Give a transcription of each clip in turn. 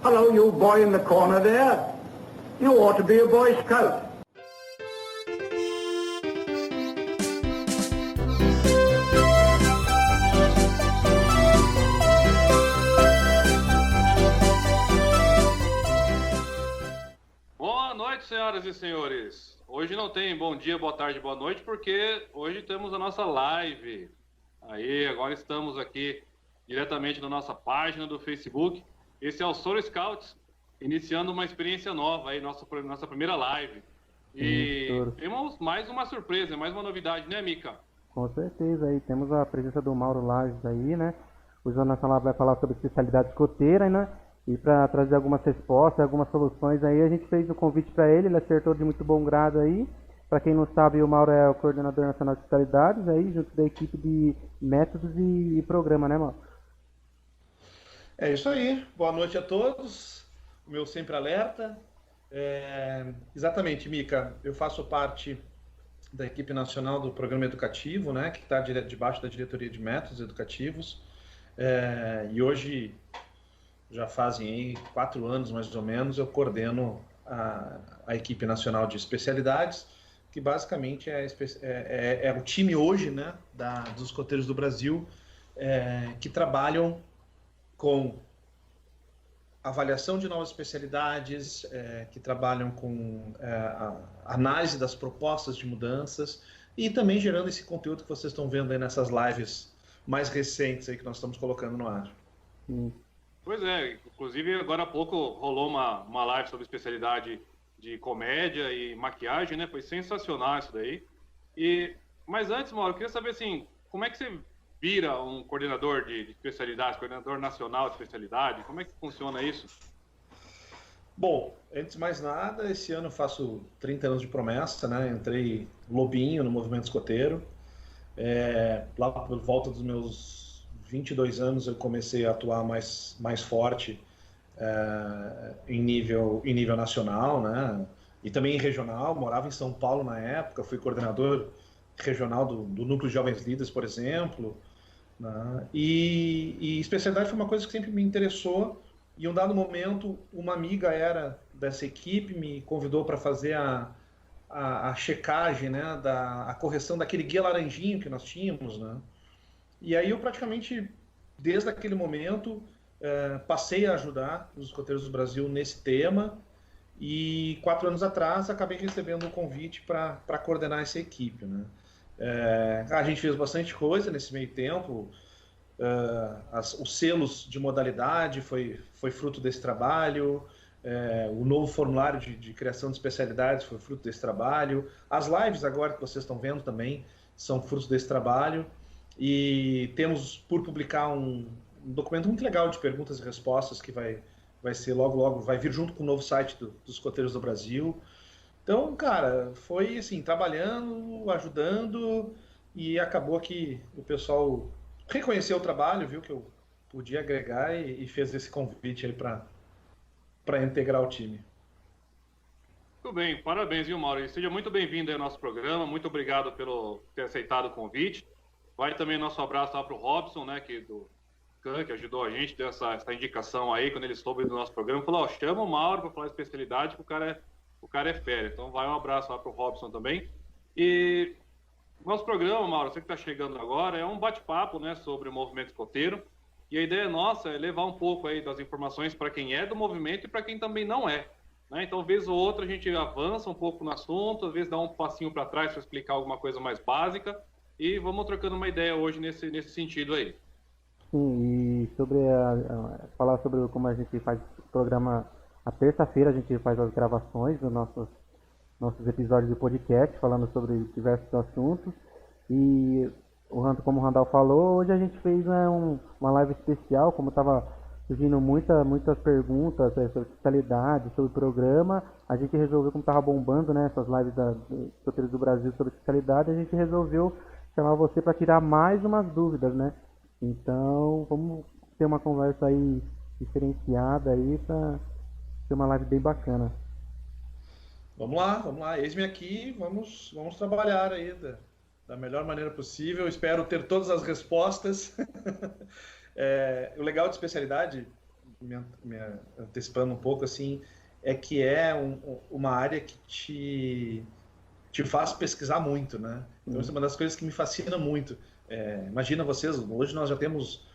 Hello, you boy in the corner there. You ought to be a Boy Scout. Boa noite, senhoras e senhores. Hoje não tem bom dia, boa tarde, boa noite, porque hoje temos a nossa live. Aí, agora estamos aqui diretamente na nossa página do Facebook. Esse é o Soro Scouts, iniciando uma experiência nova aí, nossa primeira live. E temos mais uma surpresa, mais uma novidade, né, Mica? Com certeza, aí temos a presença do Mauro Lages aí, né? O Jornal Nacional vai falar sobre especialidade escoteira, né? E para trazer algumas respostas, algumas soluções aí, a gente fez o convite para ele, ele acertou de muito bom grado aí. Para quem não sabe, o Mauro é o coordenador nacional de especialidades aí, junto da equipe de métodos e programa, né, Mauro? É isso aí. Boa noite a todos. O meu sempre alerta. Exatamente, Mica. Eu faço parte da equipe nacional do programa educativo, né, que está debaixo da diretoria de métodos educativos. E hoje, já fazem aí 4 anos mais ou menos, eu coordeno a equipe nacional de especialidades, que basicamente é o time hoje, né, dos escoteiros do Brasil, que trabalham com avaliação de novas especialidades, que trabalham com a análise das propostas de mudanças e também gerando esse conteúdo que vocês estão vendo aí nessas lives mais recentes aí que nós estamos colocando no ar. Pois é, inclusive agora há pouco rolou uma live sobre especialidade de comédia e maquiagem, né? Foi sensacional isso daí. Mas antes, Mauro, eu queria saber assim, como é que você vira um coordenador de especialidades, coordenador nacional de especialidade? Como é que funciona isso? Bom, antes de mais nada, esse ano eu faço 30 anos de promessa, né? Entrei lobinho no movimento escoteiro. Lá por volta dos meus 22 anos eu comecei a atuar mais forte em nível nacional, né? E também em regional. Morava em São Paulo na época, fui coordenador regional do Núcleo de Jovens Líderes, por exemplo, né? E especialidade foi uma coisa que sempre me interessou. E em um dado momento, uma amiga dessa equipe me convidou para fazer a checagem, né, a correção daquele guia laranjinho que nós tínhamos, né? E aí eu praticamente, desde aquele momento, passei a ajudar os escoteiros do Brasil nesse tema. E 4 anos atrás acabei recebendo um convite para coordenar essa equipe, né? A gente fez bastante coisa nesse meio tempo. Os selos de modalidade foi fruto desse trabalho. O novo formulário de criação de especialidades foi fruto desse trabalho. As lives agora que vocês estão vendo também são frutos desse trabalho. E temos por publicar um documento muito legal de perguntas e respostas que vai ser logo, vai vir junto com o novo site dos escoteiros do Brasil. Então, cara, foi assim, trabalhando, ajudando, e acabou que o pessoal reconheceu o trabalho, viu que eu podia agregar e fez esse convite aí para integrar o time. Tudo bem, parabéns, viu, Mauro? E seja muito bem-vindo aí ao nosso programa, muito obrigado pelo ter aceitado o convite. Vai também nosso abraço lá para o Robson, né, que ajudou a gente, deu essa indicação aí, quando ele soube do nosso programa, falou, ó, chama o Mauro para falar especialidade, que o cara é fera. Então vai um abraço lá para o Robson também. E nosso programa, Mauro, você que está chegando agora, é um bate-papo, né, sobre o movimento escoteiro. E a ideia nossa é levar um pouco aí das informações para quem é do movimento e para quem também não é, né? Então, vez ou outra, a gente avança um pouco no assunto, às vezes dá um passinho para trás para explicar alguma coisa mais básica. E vamos trocando uma ideia hoje nesse sentido aí. Sim, e sobre falar sobre como a gente faz o programa, a terça-feira a gente faz as gravações dos nossos episódios de podcast, falando sobre diversos assuntos. E como o Randall falou, hoje a gente fez uma live especial, como estava surgindo muitas perguntas sobre especialidade, sobre o programa. A gente resolveu, como estava bombando, né, essas lives dos escoteiros do Brasil sobre especialidade, a gente resolveu chamar você para tirar mais umas dúvidas, né? Então, vamos ter uma conversa aí diferenciada aí para ser uma live bem bacana. Vamos lá. Eis-me aqui, vamos trabalhar aí da melhor maneira possível. Espero ter todas as respostas. O legal de especialidade, me antecipando um pouco, assim, é que é uma área que te faz pesquisar muito, né? Então, isso é uma das coisas que me fascina muito. Imagina vocês, hoje nós já temos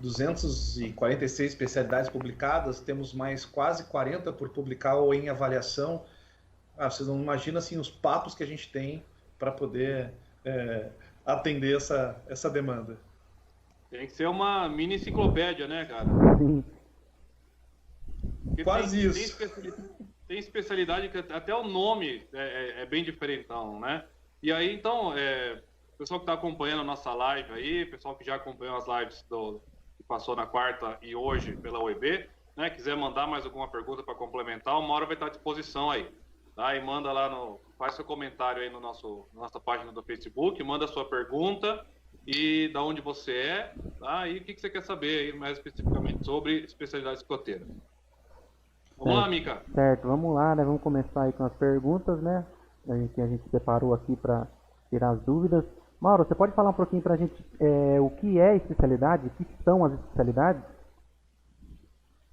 246 especialidades publicadas, temos mais quase 40 por publicar ou em avaliação. Vocês não imaginam assim, os papos que a gente tem para poder atender essa demanda. Tem que ser uma mini enciclopédia, né, cara? Sim. Quase isso. Tem especialidade que até o nome é bem diferentão, né? E aí, então, o pessoal que está acompanhando a nossa live aí, pessoal que já acompanhou as lives que passou na quarta e hoje pela OEB, né? Quiser mandar mais alguma pergunta para complementar, uma hora vai estar à disposição aí. Tá? E manda lá faz seu comentário aí na nossa página do Facebook, manda sua pergunta e da onde você é, tá? E o que você quer saber aí mais especificamente sobre especialidade escoteira. Vamos lá, Mica. Certo, vamos lá, né? Vamos começar aí com as perguntas, né? Que a gente separou aqui para tirar as dúvidas. Mauro, você pode falar um pouquinho para a gente o que é especialidade? O que são as especialidades?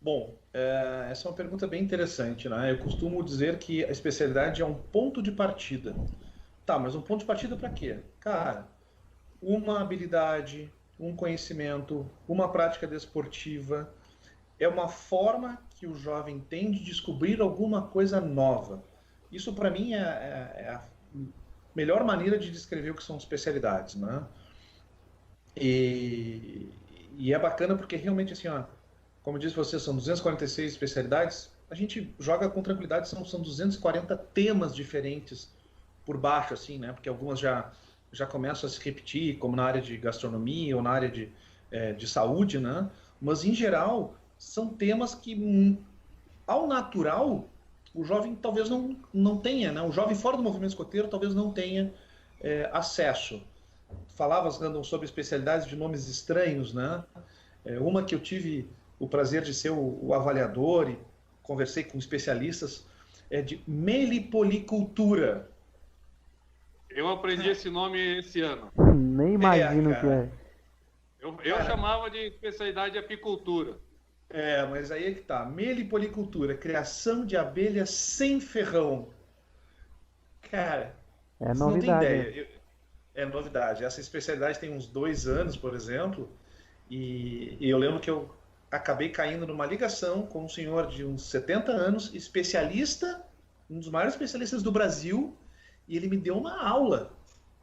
Bom, essa é uma pergunta bem interessante, né? Eu costumo dizer que a especialidade é um ponto de partida. Tá, mas um ponto de partida para quê? Cara, uma habilidade, um conhecimento, uma prática desportiva, é uma forma que o jovem tem de descobrir alguma coisa nova. Isso, para mim, é a melhor maneira de descrever o que são especialidades, né? E é bacana porque realmente, assim, como eu disse para vocês, são 246 especialidades, a gente joga com tranquilidade, são 240 temas diferentes por baixo, assim, né? Porque algumas já começam a se repetir, como na área de gastronomia ou na área de saúde, né? Mas, em geral, são temas que, ao natural, o jovem talvez não tenha, né? O jovem fora do movimento escoteiro talvez não tenha acesso. Falavas, Randall, sobre especialidades de nomes estranhos, né? Uma que eu tive o prazer de ser o avaliador e conversei com especialistas é de melipolicultura. Eu aprendi esse nome esse ano. Nem imagino o que é. Eu chamava de especialidade de apicultura. Mas aí é que tá. Melipolicultura, criação de abelhas sem ferrão. Cara, é você novidade. não tem ideia. É novidade. Essa especialidade tem uns 2 anos, por exemplo, e eu lembro que eu acabei caindo numa ligação com um senhor de uns 70 anos, especialista, um dos maiores especialistas do Brasil, e ele me deu uma aula.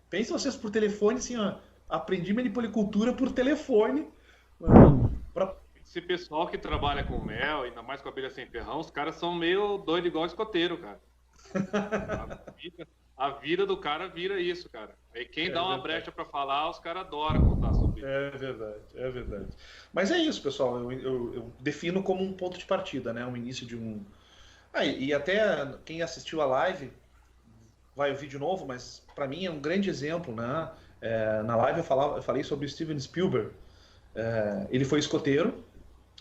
Pensem vocês por telefone, assim, aprendi melipolicultura por telefone. Esse pessoal que trabalha com mel, ainda mais com abelha sem ferrão, os caras são meio doido igual escoteiro, cara. A vida do cara vira isso, cara. Aí quem dá uma brecha para falar, os caras adoram contar sobre isso. É verdade. Mas é isso, pessoal. Eu defino como um ponto de partida, né? Um início de um... e até quem assistiu a live vai ouvir de novo, mas para mim é um grande exemplo, né? Na live eu falei sobre o Steven Spielberg. Ele foi escoteiro.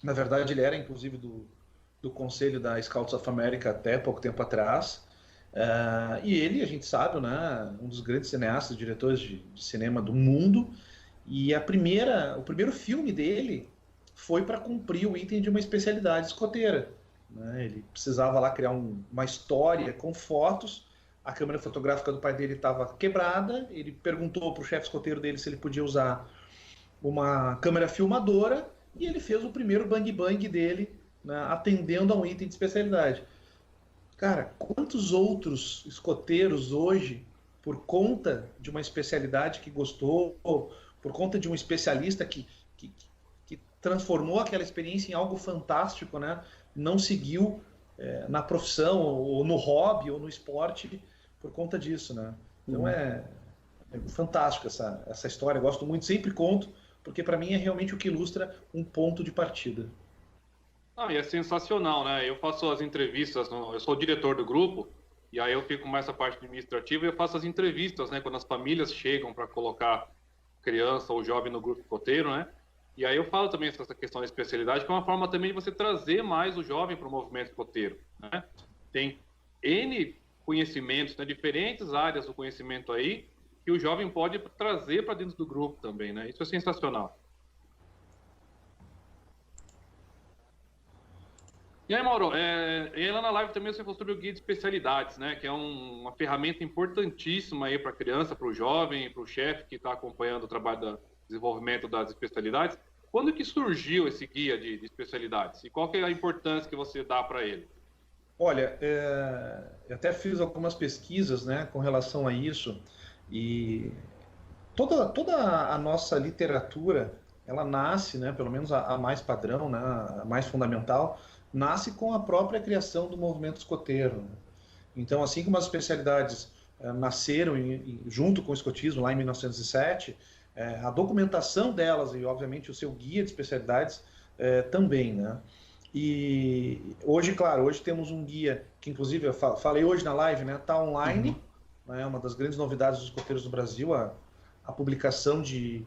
Na verdade, ele era, inclusive, do conselho da Scouts of America até pouco tempo atrás. E ele, a gente sabe, né, um dos grandes cineastas, diretores de cinema do mundo. E o primeiro filme dele foi para cumprir o item de uma especialidade escoteira, né? Ele precisava lá criar uma história com fotos. A câmera fotográfica do pai dele estava quebrada. Ele perguntou para o chefe escoteiro dele se ele podia usar uma câmera filmadora. E ele fez o primeiro bang-bang dele, né, atendendo a um item de especialidade. Cara, quantos outros escoteiros hoje, por conta de uma especialidade que gostou, por conta de um especialista que transformou aquela experiência em algo fantástico, né, não seguiu na profissão, ou no hobby, ou no esporte, por conta disso, né? Então é fantástico essa história, eu gosto muito, sempre conto, porque para mim é realmente o que ilustra um ponto de partida. E é sensacional, né? Eu faço as entrevistas, eu sou o diretor do grupo, e aí eu fico mais essa parte administrativa e eu faço as entrevistas, né? Quando as famílias chegam para colocar criança ou jovem no grupo escoteiro, né? E aí eu falo também essa questão da especialidade, que é uma forma também de você trazer mais o jovem para o movimento escoteiro, né? Tem N conhecimentos, né? Diferentes áreas do conhecimento aí, que o jovem pode trazer para dentro do grupo também, né? Isso é sensacional. E aí, Mauro, e lá na live também você falou sobre o guia de especialidades, né? Que é uma ferramenta importantíssima aí para a criança, para o jovem, para o chefe que está acompanhando o trabalho do desenvolvimento das especialidades. Quando que surgiu esse guia de especialidades? E qual que é a importância que você dá para ele? Olha, eu até fiz algumas pesquisas, né, com relação a isso, e toda a nossa literatura, ela nasce, né, pelo menos a mais padrão, né, a mais fundamental, nasce com a própria criação do movimento escoteiro, né? Então, assim como as especialidades nasceram junto com o escotismo lá em 1907, a documentação delas e, obviamente, o seu guia de especialidades também, né? E hoje, claro, hoje temos um guia que, inclusive, eu falei hoje na live, né? Está online, né? Uma das grandes novidades dos escoteiros do Brasil, a publicação de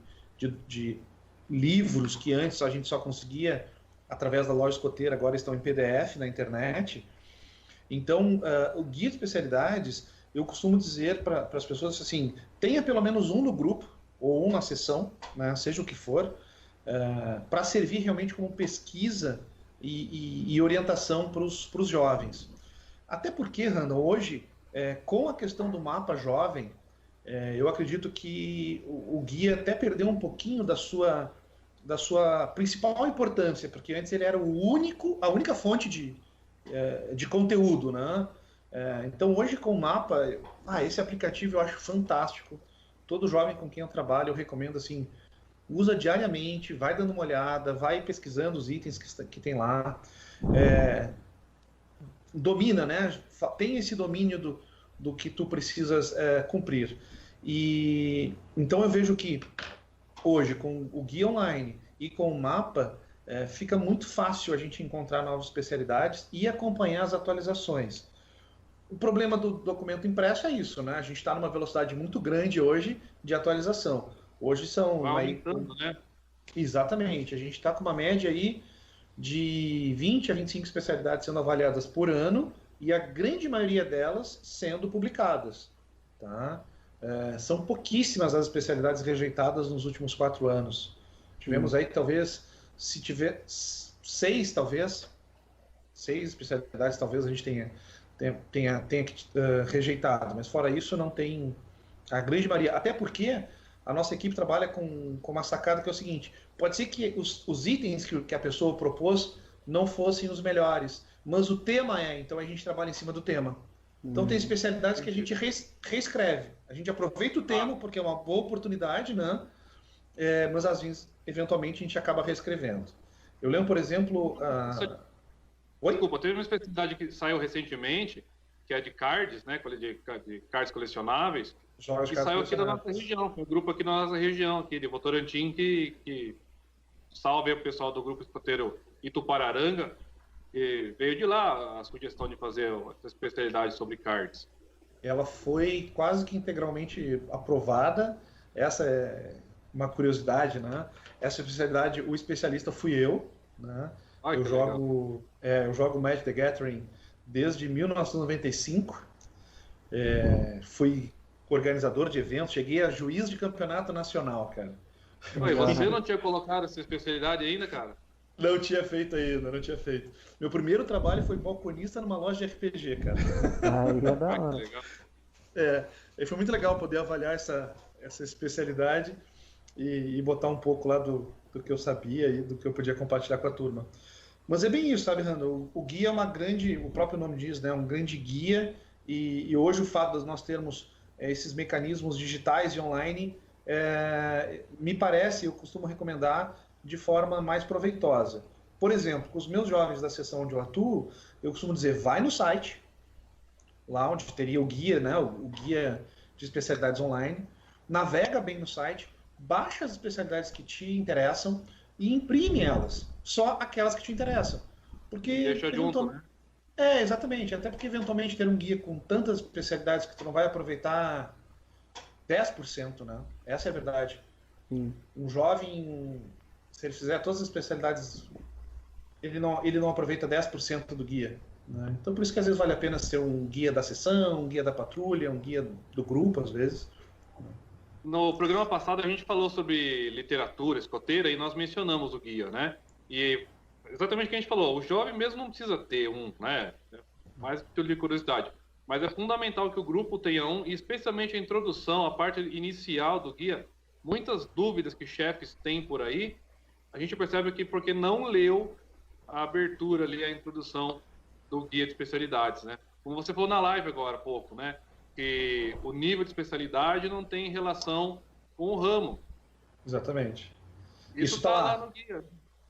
livros que antes a gente só conseguia através da loja escoteira, agora estão em PDF na internet. Então, o guia de especialidades, eu costumo dizer para as pessoas assim, tenha pelo menos um no grupo, ou um na sessão, né, seja o que for, para servir realmente como pesquisa e orientação para os jovens. Até porque, Randall, hoje, com a questão do mapa jovem, eu acredito que o guia até perdeu um pouquinho da sua principal importância, porque antes ele era a única fonte de conteúdo, né? Então hoje com o mapa, esse aplicativo eu acho fantástico. Todo jovem com quem eu trabalho, eu recomendo assim, usa diariamente, vai dando uma olhada, vai pesquisando os itens que tem lá, domina, né? Tem esse domínio do que tu precisas cumprir. E então eu vejo que hoje, com o guia online e com o mapa, fica muito fácil a gente encontrar novas especialidades e acompanhar as atualizações. O problema do documento impresso é isso, né? A gente está numa velocidade muito grande hoje de atualização. Hoje são... Vai aumentando, né? Exatamente. A gente está com uma média aí de 20 a 25 especialidades sendo avaliadas por ano e a grande maioria delas sendo publicadas, tá? São pouquíssimas as especialidades rejeitadas nos últimos 4 anos. Tivemos aí, talvez, se tiver 6 especialidades, talvez a gente tenha rejeitado. Mas fora isso, não tem a grande maioria. Até porque a nossa equipe trabalha com uma sacada que é o seguinte, pode ser que os itens que a pessoa propôs não fossem os melhores, mas o tema então a gente trabalha em cima do tema. Então tem especialidades que a gente reescreve. A gente aproveita o tema porque é uma boa oportunidade, né? Mas às vezes, eventualmente, a gente acaba reescrevendo. Eu lembro, por exemplo... Desculpa, teve uma especialidade que saiu recentemente, que é de cards, né? De cards colecionáveis, Jogos que saiu aqui da nossa região. Foi um grupo aqui da nossa região, aqui de Votorantim, que salve o pessoal do grupo escoteiro Itupararanga, e veio de lá a sugestão de fazer essa especialidade sobre cards. Ela foi quase que integralmente aprovada. Essa é uma curiosidade, né? Essa especialidade, o especialista fui eu, né? Eu jogo Magic the Gathering desde 1995. Fui organizador de eventos, cheguei a juiz de campeonato nacional, cara. Oi, você não tinha colocado essa especialidade ainda, cara? Não tinha feito ainda, não tinha feito. Meu primeiro trabalho foi balconista numa loja de RPG, cara. Aí é da hora. Legal. E foi muito legal poder avaliar essa especialidade e botar um pouco lá do que eu sabia e do que eu podia compartilhar com a turma. Mas é bem isso, sabe, Randall? O guia é o próprio nome diz, né? Um grande guia, e hoje o fato de nós termos esses mecanismos digitais e online, me parece, eu costumo recomendar de forma mais proveitosa. Por exemplo, com os meus jovens da seção onde eu atuo, eu costumo dizer, vai no site, lá onde teria o guia, né? O guia de especialidades online, navega bem no site, baixa as especialidades que te interessam e imprime elas, só aquelas que te interessam. Porque deixa junto, né? Exatamente, até porque eventualmente ter um guia com tantas especialidades que tu não vai aproveitar 10%, né? Essa é a verdade. Sim. Um jovem, se ele fizer todas as especialidades, ele não aproveita 10% do guia, né? Então por isso que às vezes vale a pena ser um guia da sessão, um guia da patrulha, um guia do grupo, às vezes. No programa passado a gente falou sobre literatura escoteira e nós mencionamos o guia, né? E exatamente o que a gente falou, o jovem mesmo não precisa ter um, né? Mais de curiosidade. Mas é fundamental que o grupo tenha um, e especialmente a introdução, a parte inicial do guia. Muitas dúvidas que chefes têm por aí, a gente percebe que porque não leu a abertura ali, a introdução do guia de especialidades, né? Como você falou na live agora há pouco, né? Que o nível de especialidade não tem relação com o ramo. Exatamente. Isso está lá no guia.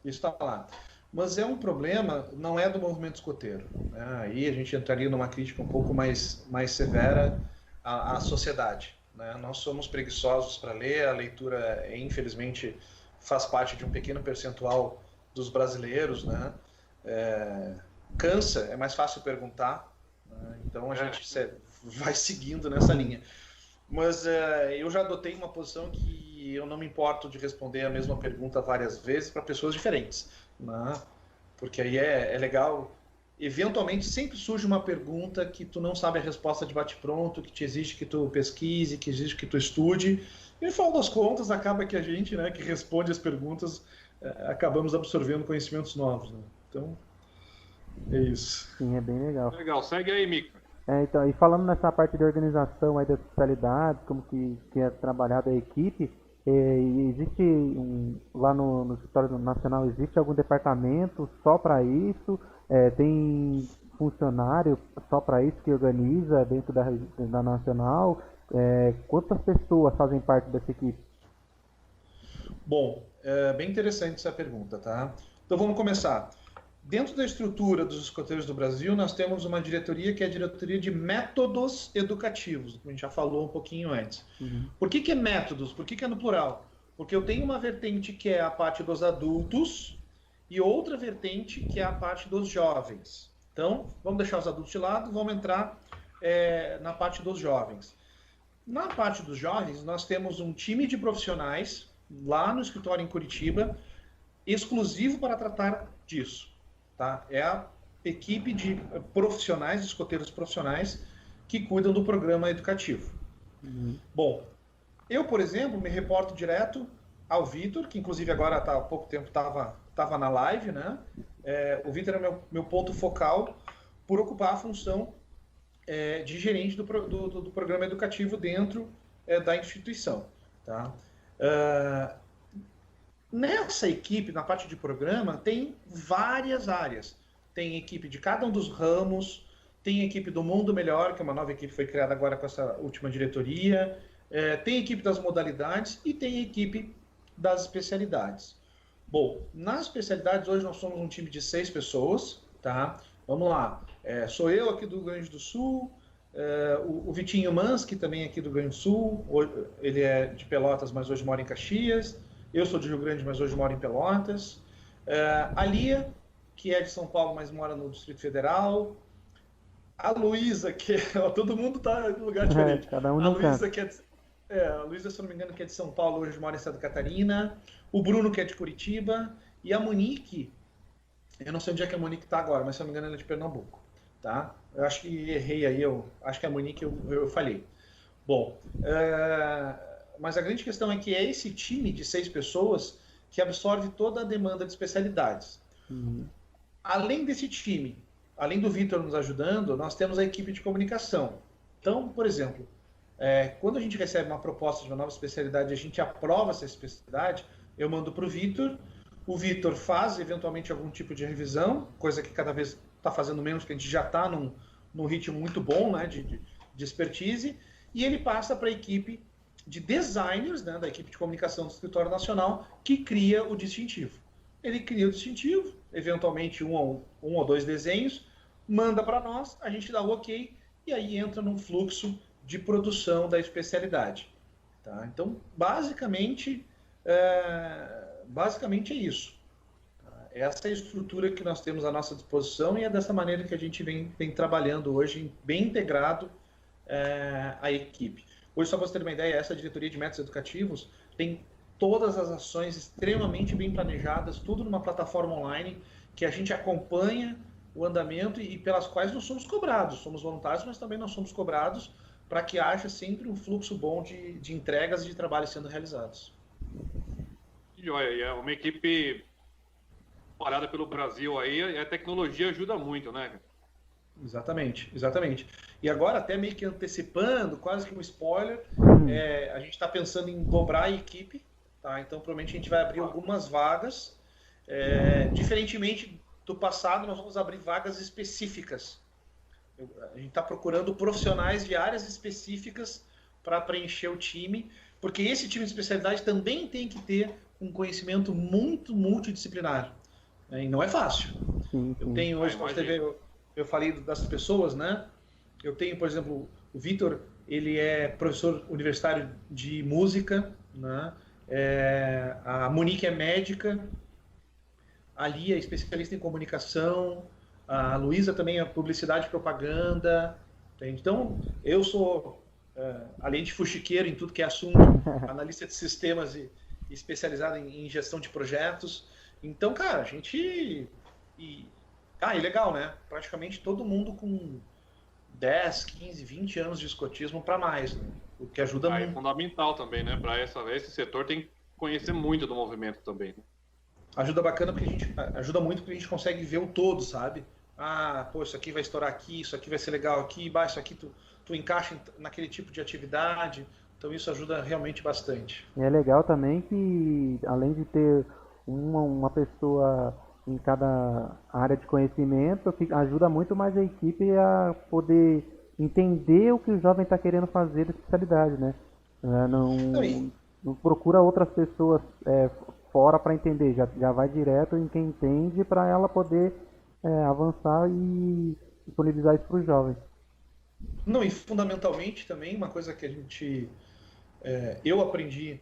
Isso está lá. Mas é um problema, não é do movimento escoteiro, né? Aí a gente entraria numa crítica um pouco mais severa à sociedade, né? Nós somos preguiçosos para ler, a leitura, infelizmente, faz parte de um pequeno percentual dos brasileiros, né? Cansa, é mais fácil perguntar, né? Então a gente vai seguindo nessa linha. Mas eu já adotei uma posição que eu não me importo de responder a mesma pergunta várias vezes para pessoas diferentes, né? Porque aí é legal. Eventualmente sempre surge uma pergunta que tu não sabe a resposta de bate-pronto, que te exige que tu pesquise, que exige que tu estude. E no final das contas acaba que a gente, né, que responde as perguntas, acabamos absorvendo conhecimentos novos, né? Então é isso. Sim, é bem legal. Legal, segue aí, Mica. Então, e falando nessa parte de organização aí das especialidades, como que é trabalhada a equipe, existe lá no escritório nacional, existe algum departamento só para isso? Tem funcionário só para isso que organiza dentro da nacional? Quantas pessoas fazem parte dessa equipe? Bom, é bem interessante essa pergunta, tá? Então vamos começar. Dentro da estrutura dos escoteiros do Brasil, nós temos uma diretoria que é a diretoria de métodos educativos, como a gente já falou um pouquinho antes. Uhum. Por que é métodos? Por que é no plural? Porque eu tenho uma vertente que é a parte dos adultos e outra vertente que é a parte dos jovens. Então, vamos deixar os adultos de lado, vamos entrar na parte dos jovens. Na parte dos jovens, nós temos um time de profissionais lá no escritório em Curitiba, exclusivo para tratar disso. Tá? É a equipe de profissionais, de escoteiros profissionais, que cuidam do programa educativo. Uhum. Bom, eu, por exemplo, me reporto direto ao Vitor, que inclusive agora há pouco tempo estava na live, né? O Vitor é meu ponto focal por ocupar a função de gerente do programa educativo dentro da instituição. Tá? Nessa equipe, na parte de programa, tem várias áreas. Tem equipe de cada um dos ramos, tem equipe do Mundo Melhor, que é uma nova equipe que foi criada agora com essa última diretoria, tem equipe das modalidades e tem equipe das especialidades. Bom, nas especialidades, hoje nós somos um time de 6 pessoas, tá? Vamos lá. Sou eu aqui do Rio Grande do Sul, o Vitinho Mans, que também é aqui do Rio Grande do Sul, ele é de Pelotas, mas hoje mora em Caxias. Eu sou de Rio Grande, mas hoje moro em Pelotas. A Lia, que é de São Paulo, mas mora no Distrito Federal. A Luísa, que todo mundo está em lugar diferente. Cada um a Luísa, canto. a Luísa, se não me engano, que é de São Paulo, hoje mora em Santa Catarina. O Bruno, que é de Curitiba. E a Monique, eu não sei onde é que a Monique está agora, mas se não me engano ela é de Pernambuco. Tá? Eu acho que errei aí, acho que a Monique eu falhei. Bom, mas a grande questão é que é esse time de 6 pessoas que absorve toda a demanda de especialidades. Uhum. Além desse time, além do Vitor nos ajudando, nós temos a equipe de comunicação. Então, por exemplo, quando a gente recebe uma proposta de uma nova especialidade e a gente aprova essa especialidade, eu mando para o Vitor faz eventualmente algum tipo de revisão, coisa que cada vez está fazendo menos, porque a gente já está num ritmo muito bom, né, de expertise, e ele passa para a equipe de designers, né, da equipe de comunicação do Escritório Nacional, que cria o distintivo. Ele cria o distintivo, eventualmente um ou 2 desenhos, manda para nós, a gente dá o ok, e aí entra num fluxo de produção da especialidade. Tá? Então, basicamente é isso. Essa é a estrutura que nós temos à nossa disposição e é dessa maneira que a gente vem trabalhando hoje, bem integrado a equipe. Hoje, só para você ter uma ideia, essa diretoria de métodos educativos tem todas as ações extremamente bem planejadas, tudo numa plataforma online que a gente acompanha o andamento e pelas quais nós somos cobrados. Somos voluntários, mas também nós somos cobrados para que haja sempre um fluxo bom de entregas e de trabalhos sendo realizados. E olha, é uma equipe parada pelo Brasil aí, a tecnologia ajuda muito, né? Exatamente, exatamente. E agora, até meio que antecipando, quase que um spoiler, a gente está pensando em dobrar a equipe, tá? Então, provavelmente a gente vai abrir algumas vagas. Diferentemente do passado, nós vamos abrir vagas específicas. A gente está procurando profissionais de áreas específicas para preencher o time, porque esse time de especialidade também tem que ter um conhecimento muito multidisciplinar. Né? E não é fácil. Eu tenho hoje, eu falei das pessoas, né? Eu tenho, por exemplo, o Vitor, ele é professor universitário de música, né? A Monique é médica, a Lia é especialista em comunicação, a Luísa também é publicidade e propaganda. Entende? Então, eu sou, além de fuxiqueiro em tudo que é assunto, analista de sistemas e especializado em gestão de projetos. Então, cara, a gente... E legal, né? Praticamente todo mundo com 10, 15, 20 anos de escotismo para mais, né? O que ajuda muito. É fundamental também, né? Para esse setor tem que conhecer muito do movimento também. Né? Ajuda bacana porque ajuda muito porque a gente consegue ver o todo, sabe? Pô, isso aqui vai estourar aqui, isso aqui vai ser legal aqui, isso aqui tu encaixa naquele tipo de atividade. Então isso ajuda realmente bastante. E é legal também que, além de ter uma pessoa em cada área de conhecimento, ajuda muito mais a equipe a poder entender o que o jovem está querendo fazer da especialidade, né? Não procura outras pessoas fora para entender, já vai direto em quem entende para ela poder avançar e disponibilizar isso para os jovens. Não, e fundamentalmente também uma coisa que eu aprendi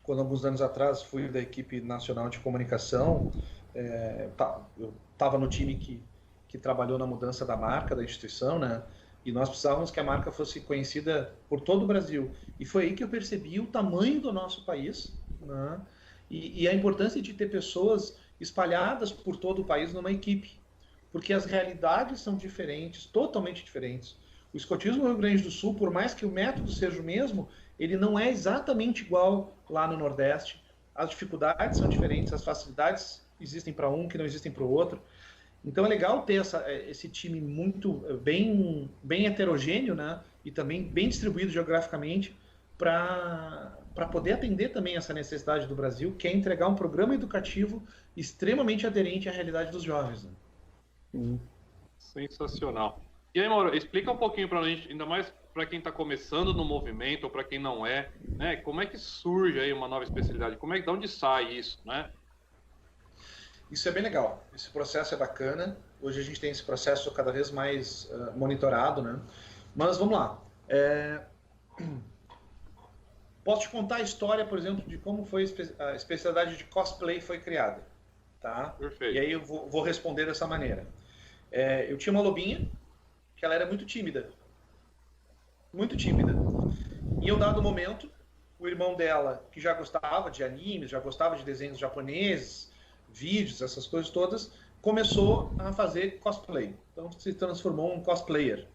quando alguns anos atrás fui da equipe nacional de comunicação. Eu estava no time que trabalhou na mudança da marca da instituição, né? E nós precisávamos que a marca fosse conhecida por todo o Brasil. E foi aí que eu percebi o tamanho do nosso país, né? E a importância de ter pessoas espalhadas por todo o país numa equipe. Porque as realidades são diferentes, totalmente diferentes. O escotismo no Rio Grande do Sul, por mais que o método seja o mesmo, ele não é exatamente igual lá no Nordeste. As dificuldades são diferentes, as facilidades existem para um que não existem para o outro. Então é legal ter esse time muito bem heterogêneo, né? E também bem distribuído geograficamente para poder atender também essa necessidade do Brasil, que é entregar um programa educativo extremamente aderente à realidade dos jovens. Né? Sensacional. E aí, Mauro, explica um pouquinho para a gente, ainda mais para quem está começando no movimento ou para quem não é, né? Como é que surge aí uma nova especialidade? De onde sai isso, né? Isso é bem legal. Esse processo é bacana. Hoje a gente tem esse processo cada vez mais monitorado, né? Mas vamos lá. Posso te contar a história, por exemplo, de como foi a especialidade de cosplay foi criada, tá? Perfeito. E aí eu vou responder dessa maneira. Eu tinha uma lobinha que ela era muito tímida. Muito tímida. E em um dado momento, o irmão dela, que já gostava de animes, já gostava de desenhos japoneses, vídeos, essas coisas todas, começou a fazer cosplay. Então se transformou em um cosplayer.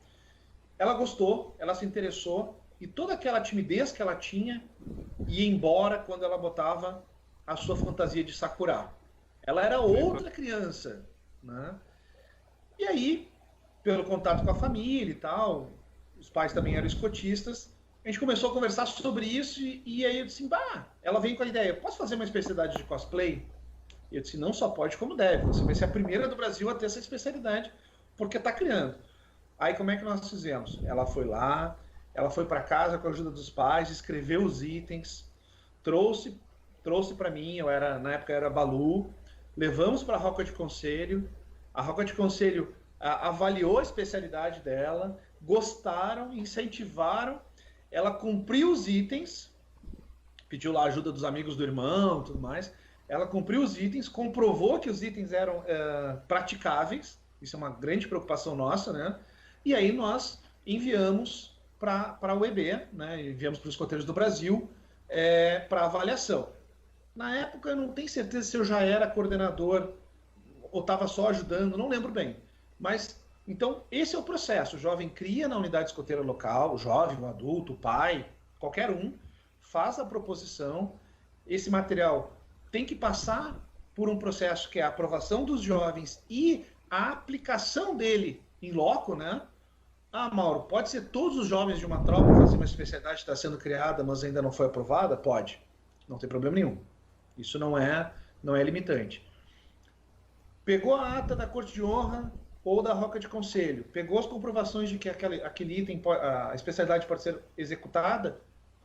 Ela gostou, ela se interessou, e toda aquela timidez que ela tinha ia embora quando ela botava a sua fantasia de Sakura. Ela era outra criança, né? E aí, pelo contato com a família e tal, os pais também eram escotistas, a gente começou a conversar sobre isso e aí eu disse, ela veio com a ideia, posso fazer uma especialidade de cosplay? E eu disse, não só pode como deve, você vai ser a primeira do Brasil a ter essa especialidade, porque está criando. Aí como é que nós fizemos? Ela foi lá, ela foi para casa com a ajuda dos pais, escreveu os itens, trouxe para mim, na época eu era Balu, levamos para a Roca de Conselho, a Roca de Conselho avaliou a especialidade dela, gostaram, incentivaram, ela cumpriu os itens, pediu lá a ajuda dos amigos do irmão e tudo mais, ela cumpriu os itens, comprovou que os itens eram praticáveis, isso é uma grande preocupação nossa, né? E aí nós enviamos para a UEB, né? Enviamos para os escoteiros do Brasil para avaliação. Na época eu não tenho certeza se eu já era coordenador ou estava só ajudando, não lembro bem. Mas, então, esse é o processo. O jovem cria na unidade escoteira local, o jovem, o adulto, o pai, qualquer um, faz a proposição. Esse material tem que passar por um processo que é a aprovação dos jovens e a aplicação dele em loco, né? Ah, Mauro, pode ser todos os jovens de uma tropa fazer uma especialidade que está sendo criada, mas ainda não foi aprovada? Pode. Não tem problema nenhum. Isso não é limitante. Pegou a ata da Corte de Honra ou da Roca de Conselho, pegou as comprovações de que aquele item, a especialidade pode ser executada,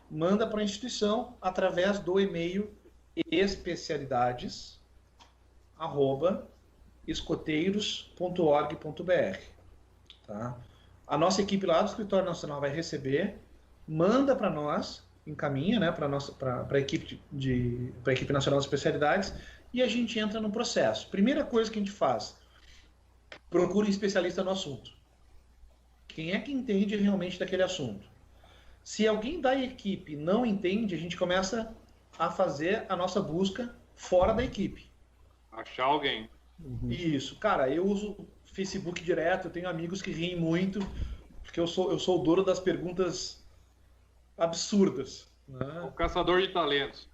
manda para a instituição através do e-mail especialidades@escoteiros.org.br. Tá? A nossa equipe lá do Escritório Nacional vai receber, manda para nós, encaminha, né, para a equipe Nacional de Especialidades, e a gente entra no processo. Primeira coisa que a gente faz, procura um especialista no assunto. Quem é que entende realmente daquele assunto? Se alguém da equipe não entende, a gente começa a fazer a nossa busca fora da equipe. Achar alguém. Isso. Cara, eu uso Facebook direto, eu tenho amigos que riem muito, porque eu sou o dono das perguntas absurdas. Né? O caçador de talentos.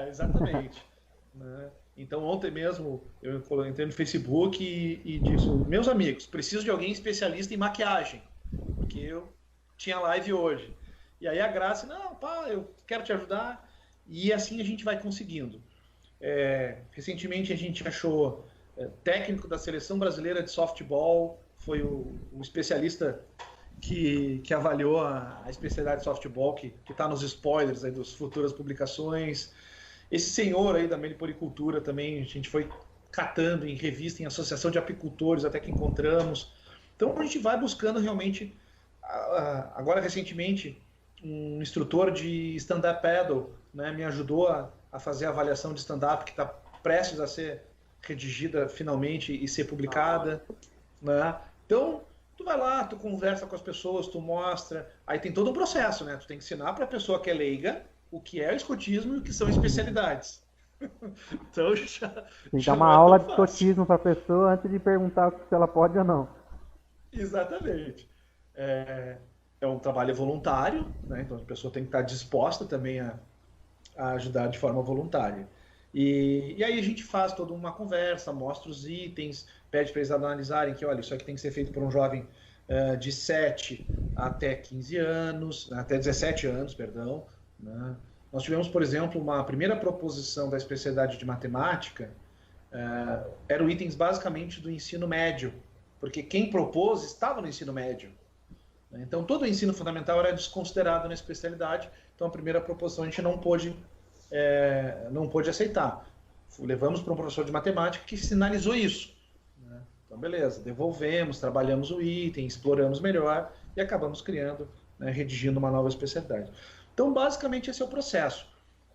Exatamente. Né? Então, ontem mesmo, eu entrei no Facebook e disse, meus amigos, preciso de alguém especialista em maquiagem, porque eu tinha live hoje. E aí a Graça, não, pá, eu quero te ajudar, e assim a gente vai conseguindo. Recentemente a gente achou técnico da Seleção Brasileira de Softball, foi o especialista que avaliou a especialidade de softball, que está nos spoilers aí das futuras publicações. Esse senhor aí da meliponicultura também, a gente foi catando em revista, em associação de apicultores, até que encontramos. Então a gente vai buscando realmente. Agora, recentemente, um instrutor de stand-up paddle, né, me ajudou a fazer a avaliação de stand-up, que está prestes a ser redigida finalmente e ser publicada. Né? Então, tu vai lá, tu conversa com as pessoas, tu mostra. Aí tem todo um processo, né? Tu tem que ensinar para a pessoa que é leiga o que é o escotismo e o que são especialidades. Então, tem que dar uma aula de escotismo para a pessoa antes de perguntar se ela pode ou não. Exatamente. É um trabalho voluntário, né? Então a pessoa tem que estar disposta também a ajudar de forma voluntária. E aí a gente faz toda uma conversa, mostra os itens, pede para eles analisarem que, olha, isso aqui tem que ser feito por um jovem de 7 até 15 anos, até 17 anos, perdão. Né? Nós tivemos, por exemplo, uma primeira proposição da especialidade de matemática, eram itens basicamente do ensino médio, porque quem propôs estava no ensino médio. Então, todo o ensino fundamental era desconsiderado na especialidade, então a primeira proposição a gente não pôde aceitar. Levamos para um professor de matemática que sinalizou isso. Né? Então, beleza, devolvemos, trabalhamos o item, exploramos melhor e acabamos criando, né, redigindo uma nova especialidade. Então, basicamente, esse é o processo.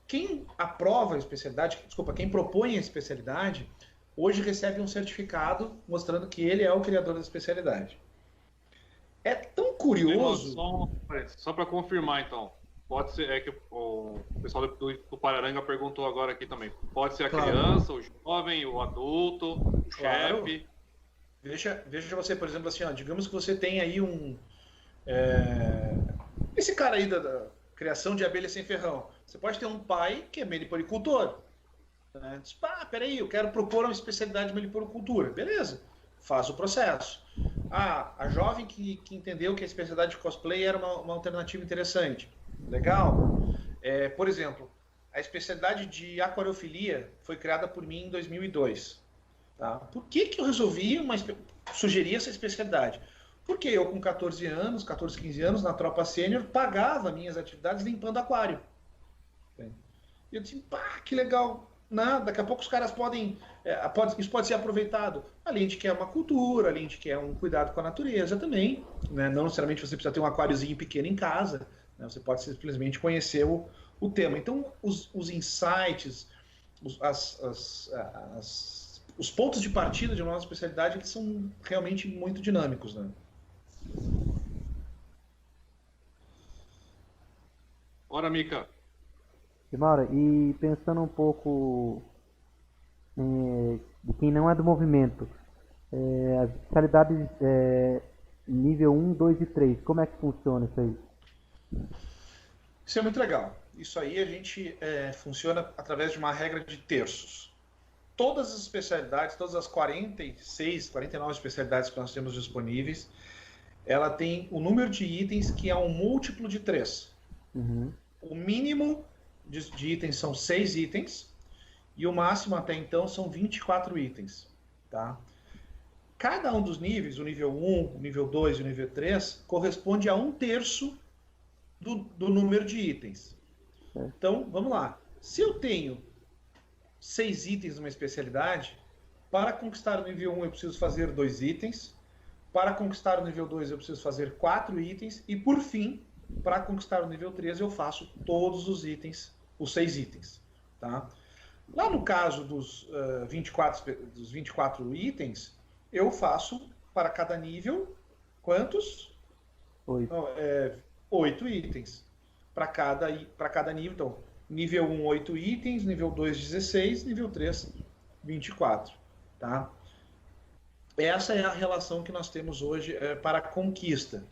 Quem aprova a especialidade, quem propõe a especialidade, hoje recebe um certificado mostrando que ele é o criador da especialidade. É tão curioso... Só para confirmar, então. Pode ser, que o pessoal do Pararanga perguntou agora aqui também. Pode ser a criança, o jovem, o adulto, o chefe. Veja você, por exemplo, assim, ó, digamos que você tem aí esse cara aí da criação de abelha sem ferrão. Você pode ter um pai que é meliponicultor. Né? Diz, peraí, eu quero propor uma especialidade de meliponicultura. Beleza, faz o processo. A jovem que entendeu que a especialidade de cosplay era uma alternativa interessante. Legal. Por exemplo, a especialidade de aquariofilia foi criada por mim em 2002. Tá? Por que eu resolvi sugerir essa especialidade? Porque eu, com 14, 15 anos, na tropa sênior, pagava minhas atividades limpando aquário. E eu disse, que legal. Daqui a pouco os caras isso pode ser aproveitado. Além de que é uma cultura, além de que é um cuidado com a natureza também. Né? Não necessariamente você precisa ter um aquáriozinho pequeno em casa. Né? Você pode simplesmente conhecer o tema. Então, os insights, os pontos de partida de uma nossa especialidade, eles são realmente muito dinâmicos. Né? Ora, Mica. Mauro, e pensando um pouco de quem não é do movimento, as especialidades nível 1, 2 e 3, como é que funciona isso aí? Isso é muito legal. Isso aí a gente funciona através de uma regra de terços. todas as especialidades, todas as 46, 49 especialidades que nós temos disponíveis, ela tem o número de itens que é um múltiplo de 3. Uhum. O mínimo de itens são 6 itens e o máximo até então são 24 itens. Tá? Cada um dos níveis, o nível 1, o nível 2 e o nível 3, corresponde a 1/3 do número de itens. Então, vamos lá. Se eu tenho 6 itens numa especialidade, para conquistar o nível 1 eu preciso fazer 2 itens, para conquistar o nível 2 eu preciso fazer 4 itens, e por fim, para conquistar o nível 3 eu faço todos os itens, os 6 itens. Tá? Lá no caso dos 24 itens, eu faço para cada nível, quantos? 8 itens. Para cada nível, então, nível 1, 8 itens, nível 2, 16, nível 3, 24. Tá? Essa é a relação que nós temos hoje para a conquista.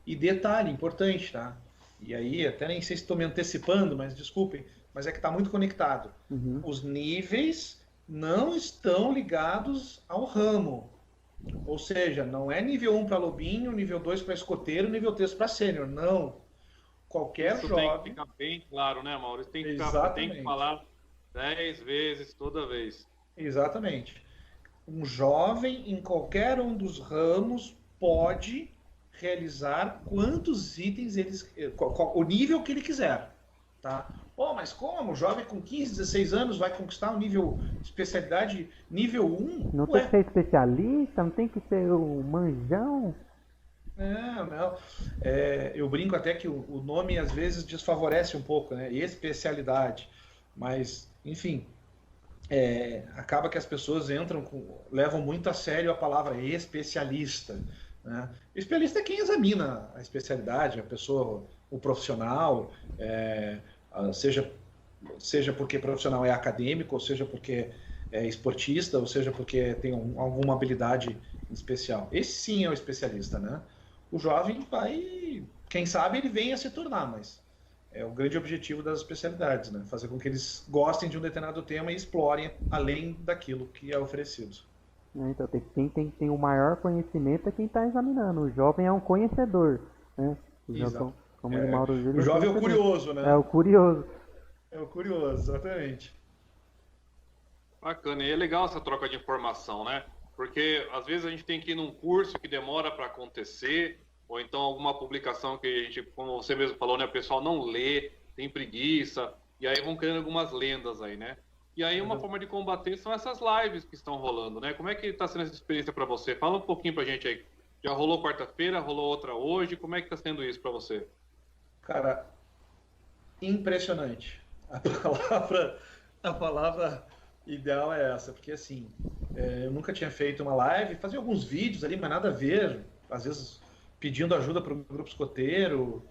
E detalhe importante, tá? E aí, até nem sei se estou me antecipando, mas desculpem, mas é que está muito conectado. Uhum. Os níveis não estão ligados ao ramo. Ou seja, não é nível 1 para lobinho, nível 2 para escoteiro, nível 3 para sênior. Não. Qualquer Isso jovem... tem que ficar bem claro, né, Maurício? Tem que falar 10 vezes toda vez. Exatamente. Um jovem em qualquer um dos ramos pode realizar quantos itens o nível que ele quiser. Tá? Pô, mas como? O jovem com 15, 16 anos vai conquistar um nível especialidade nível 1? Não tem que ser especialista, não tem que ser o manjão. Não. Eu brinco até que o nome às vezes desfavorece um pouco, né? Especialidade. Mas, enfim, acaba que as pessoas levam muito a sério a palavra especialista. Né? Especialista é quem examina a especialidade, a pessoa, o profissional, seja porque profissional é acadêmico, ou seja porque é esportista, ou seja porque tem alguma habilidade especial. Esse sim é o especialista, né? O jovem vai, quem sabe ele venha a se tornar, mas é o grande objetivo das especialidades, né? Fazer com que eles gostem de um determinado tema e explorem além daquilo que é oferecido. Então, quem tem o maior conhecimento é quem está examinando. O jovem é um conhecedor, né? O jovem, como o Mauro Júlio, o jovem é o curioso, né? É o curioso. É o curioso, exatamente. Bacana, e é legal essa troca de informação, né? Porque às vezes a gente tem que ir num curso que demora para acontecer, ou então alguma publicação que a gente, como você mesmo falou, né, o pessoal não lê, tem preguiça, e aí vão criando algumas lendas aí, né? E aí uma forma de combater são essas lives que estão rolando, né? Como é que está sendo essa experiência para você? Fala um pouquinho pra gente aí. Já rolou quarta-feira, rolou outra hoje, como é que está sendo isso para você? Cara, impressionante. A palavra ideal é essa, porque assim, eu nunca tinha feito uma live, fazia alguns vídeos ali, mas nada a ver, às vezes pedindo ajuda para o grupo escoteiro,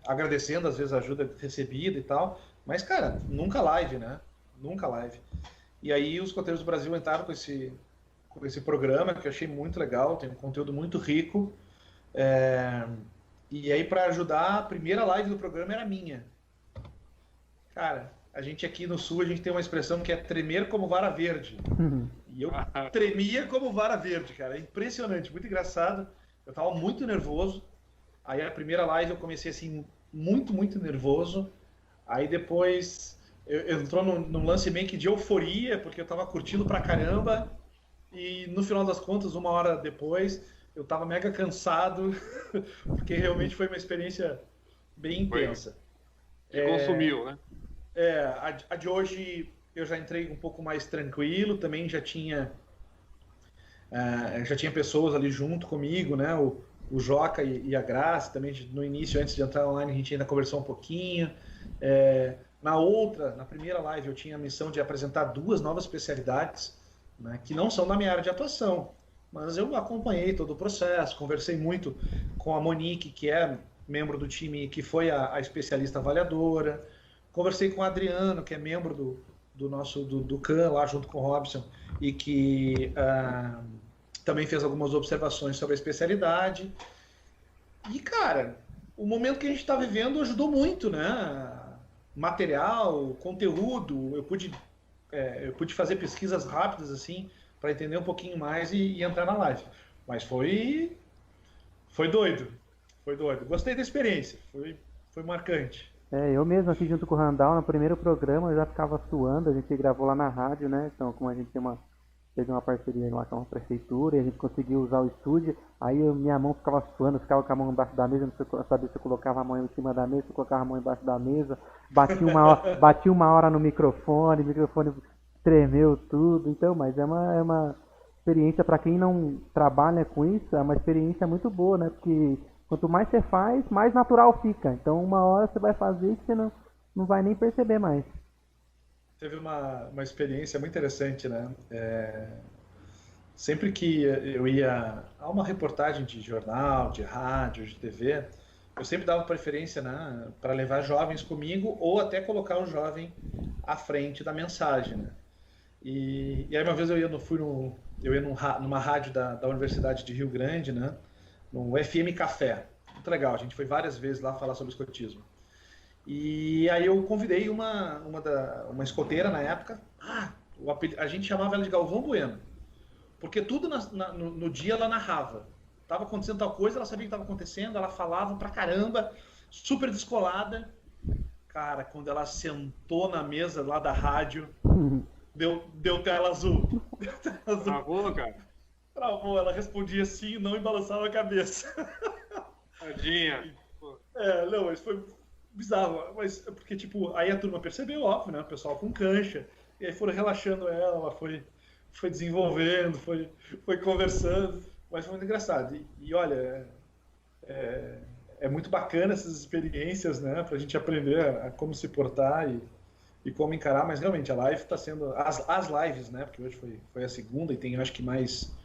agradecendo às vezes a ajuda recebida e tal, mas cara, nunca live, né? Nunca live. E aí os escoteiros do Brasil entraram com esse programa, que eu achei muito legal, tem um conteúdo muito rico, e aí para ajudar, a primeira live do programa era minha. Cara, a gente aqui no Sul, a gente tem uma expressão que é tremer como vara verde. E eu tremia como vara verde, cara. É impressionante, muito engraçado. Eu tava muito nervoso. Aí a primeira live eu comecei assim, muito, muito nervoso. Aí depois eu entrou num lance meio que de euforia, porque eu tava curtindo pra caramba. E no final das contas, 1 hora depois, eu tava mega cansado, porque realmente foi uma experiência bem intensa. Te consumiu, né? A de hoje eu já entrei um pouco mais tranquilo, também já tinha pessoas ali junto comigo, né? O Joca e a Graça, também no início, antes de entrar online, a gente ainda conversou um pouquinho. Na primeira live, eu tinha a missão de apresentar 2 novas especialidades, né, que não são da minha área de atuação, mas eu acompanhei todo o processo, conversei muito com a Monique, que é membro do time, que foi a especialista avaliadora. Conversei com o Adriano, que é membro do CAN, lá junto com o Robson, e que também fez algumas observações sobre a especialidade. E, cara, o momento que a gente está vivendo ajudou muito, né? Material, conteúdo, eu pude eu pude fazer pesquisas rápidas assim para entender um pouquinho mais e entrar na live. Mas foi doido, foi doido. Gostei da experiência, foi marcante. Eu mesmo aqui junto com o Randall, no primeiro programa, eu já ficava suando, a gente gravou lá na rádio, né? Então, como a gente fez uma parceria lá com a prefeitura, e a gente conseguiu usar o estúdio, aí minha mão ficava suando, ficava com a mão embaixo da mesa, não sabia se eu colocava a mão em cima da mesa, se eu colocava a mão embaixo da mesa, bati uma hora no microfone, o microfone tremeu tudo, então, mas é uma experiência para quem não trabalha com isso, é uma experiência muito boa, né? Porque quanto mais você faz, mais natural fica. Então uma hora você vai fazer que você não vai nem perceber mais. Teve uma experiência muito interessante, né? Sempre que eu ia a uma reportagem de jornal, de rádio, de TV, eu sempre dava preferência, né, para levar jovens comigo ou até colocar o jovem à frente da mensagem, né? E aí uma vez eu ia numa rádio da Universidade de Rio Grande, né? No FM Café. Muito legal, a gente foi várias vezes lá falar sobre escotismo. E aí eu convidei uma escoteira na época. A gente chamava ela de Galvão Bueno. Porque tudo no dia ela narrava. Tava acontecendo tal coisa, ela sabia o que estava acontecendo, ela falava pra caramba, super descolada. Cara, quando ela sentou na mesa lá da rádio, deu tela azul. Travou, cara? Travou, ela respondia sim, não, e balançava a cabeça. Tadinha. Não, mas foi bizarro. Mas porque, tipo, aí a turma percebeu, óbvio, né? O pessoal com cancha. E aí foram relaxando ela foi desenvolvendo, foi conversando. Mas foi muito engraçado. E olha, é muito bacana essas experiências, né? Pra gente aprender a como se portar e como encarar. Mas realmente a live está sendo... As lives, né? Porque hoje foi a segunda e tem, acho que mais,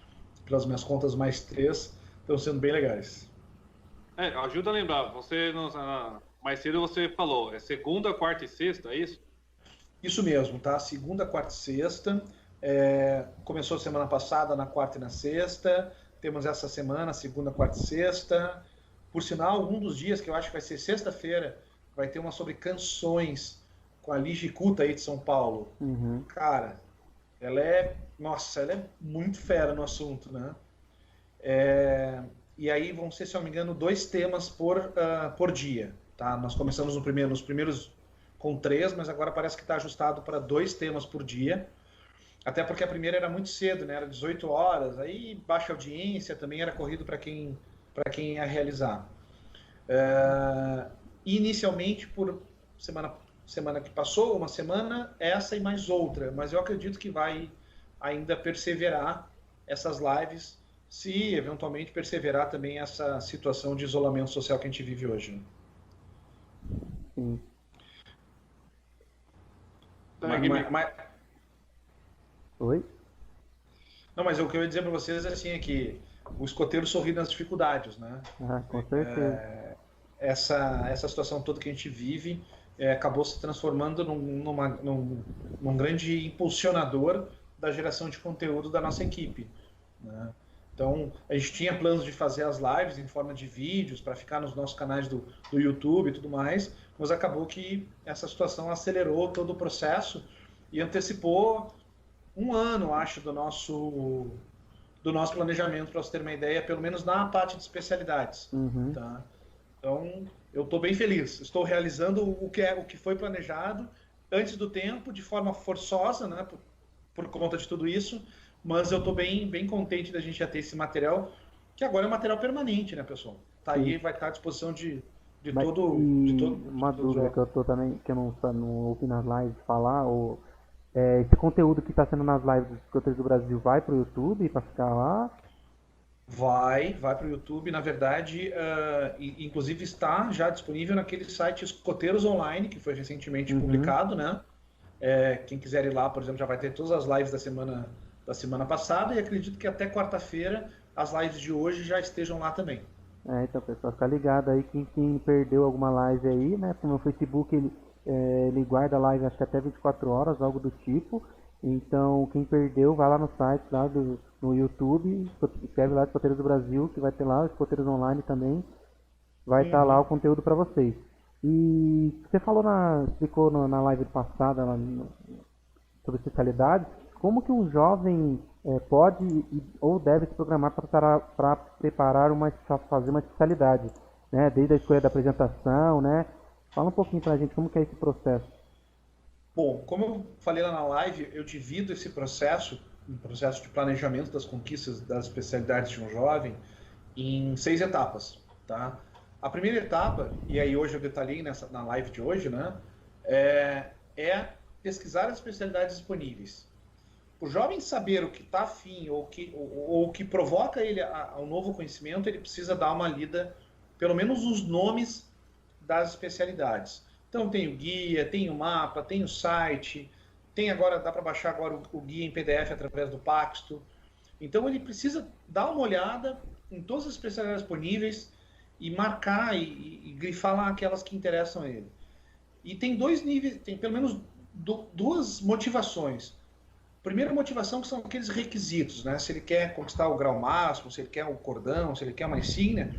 pelas minhas contas, mais 3. Estão sendo bem legais. Ajuda a lembrar, mais cedo você falou, é segunda, quarta e sexta, é isso? Isso mesmo, tá? Segunda, quarta e sexta. Começou semana passada na quarta e na sexta. Temos essa semana, segunda, quarta e sexta. Por sinal, um dos dias que eu acho que vai ser sexta-feira, vai ter uma sobre canções com a Ligi Cuta aí de São Paulo. Uhum. Cara, ela é muito fera no assunto, né? E aí vão ser, se eu não me engano, 2 temas por dia, tá? Nós começamos nos primeiros com 3, mas agora parece que está ajustado para 2 temas por dia. Até porque a primeira era muito cedo, né? Era 18 horas, aí baixa audiência, também era corrido para quem ia realizar. Inicialmente, por semana que passou, uma semana, essa e mais outra, mas eu acredito que vai ainda perseverar essas lives, se eventualmente perseverar também essa situação de isolamento social que a gente vive hoje. Né? Sim. Oi? Não, mas o que eu ia dizer para vocês assim, é que o escoteiro sorri nas dificuldades, né? Com certeza. Essa situação toda que a gente vive acabou se transformando num grande impulsionador da geração de conteúdo da nossa equipe, né? Então, a gente tinha planos de fazer as lives em forma de vídeos para ficar nos nossos canais do YouTube e tudo mais, mas acabou que essa situação acelerou todo o processo e antecipou 1 ano, acho, do nosso planejamento, para você ter uma ideia, pelo menos na parte de especialidades. Uhum. Tá? Então, eu estou bem feliz. Estou realizando o que foi planejado antes do tempo, de forma forçosa, né, por conta de tudo isso, mas eu estou bem contente da gente já ter esse material, que agora é material permanente, né, pessoal? Tá aí, vai estar à disposição de todo. Uma dúvida que eu tô também, que eu não ouvi nas lives falar, esse conteúdo que está sendo nas lives dos escoteiros do Brasil vai para o YouTube para ficar lá? Vai para o YouTube. Na verdade, inclusive está já disponível naquele site Escoteiros Online, que foi recentemente publicado, né? Quem quiser ir lá, por exemplo, já vai ter todas as lives da semana passada, e acredito que até quarta-feira as lives de hoje já estejam lá também. Então, pessoal, fica ligado aí, quem perdeu alguma live aí, né? Porque no Facebook ele guarda a live acho que até 24 horas, algo do tipo. Então, quem perdeu, vai lá no site, lá no YouTube, escreve lá Escoteiros do Brasil, que vai ter lá, Escoteiros Online também, vai estar lá o conteúdo para vocês. E você explicou na live passada, sobre especialidades, como que um jovem pode ou deve se programar para preparar fazer uma especialidade, né? Desde a escolha da apresentação, né? Fala um pouquinho para a gente como que é esse processo. Bom, como eu falei lá na live, eu divido esse processo, um processo de planejamento das conquistas das especialidades de um jovem, em 6 etapas, tá? A primeira etapa, e aí hoje eu detalhei na live de hoje, né? É pesquisar as especialidades disponíveis. O jovem saber o que está afim ou o que provoca ele a um novo conhecimento, ele precisa dar uma lida, pelo menos os nomes das especialidades. Então tem o guia, tem o mapa, tem o site, tem agora, dá para baixar agora o guia em PDF através do Paxto. Então ele precisa dar uma olhada em todas as especialidades disponíveis e marcar e grifar lá aquelas que interessam a ele. E tem 2 níveis, tem pelo menos 2 motivações. Primeira motivação que são aqueles requisitos, né? Se ele quer conquistar o grau máximo, se ele quer o cordão, se ele quer uma insígnia,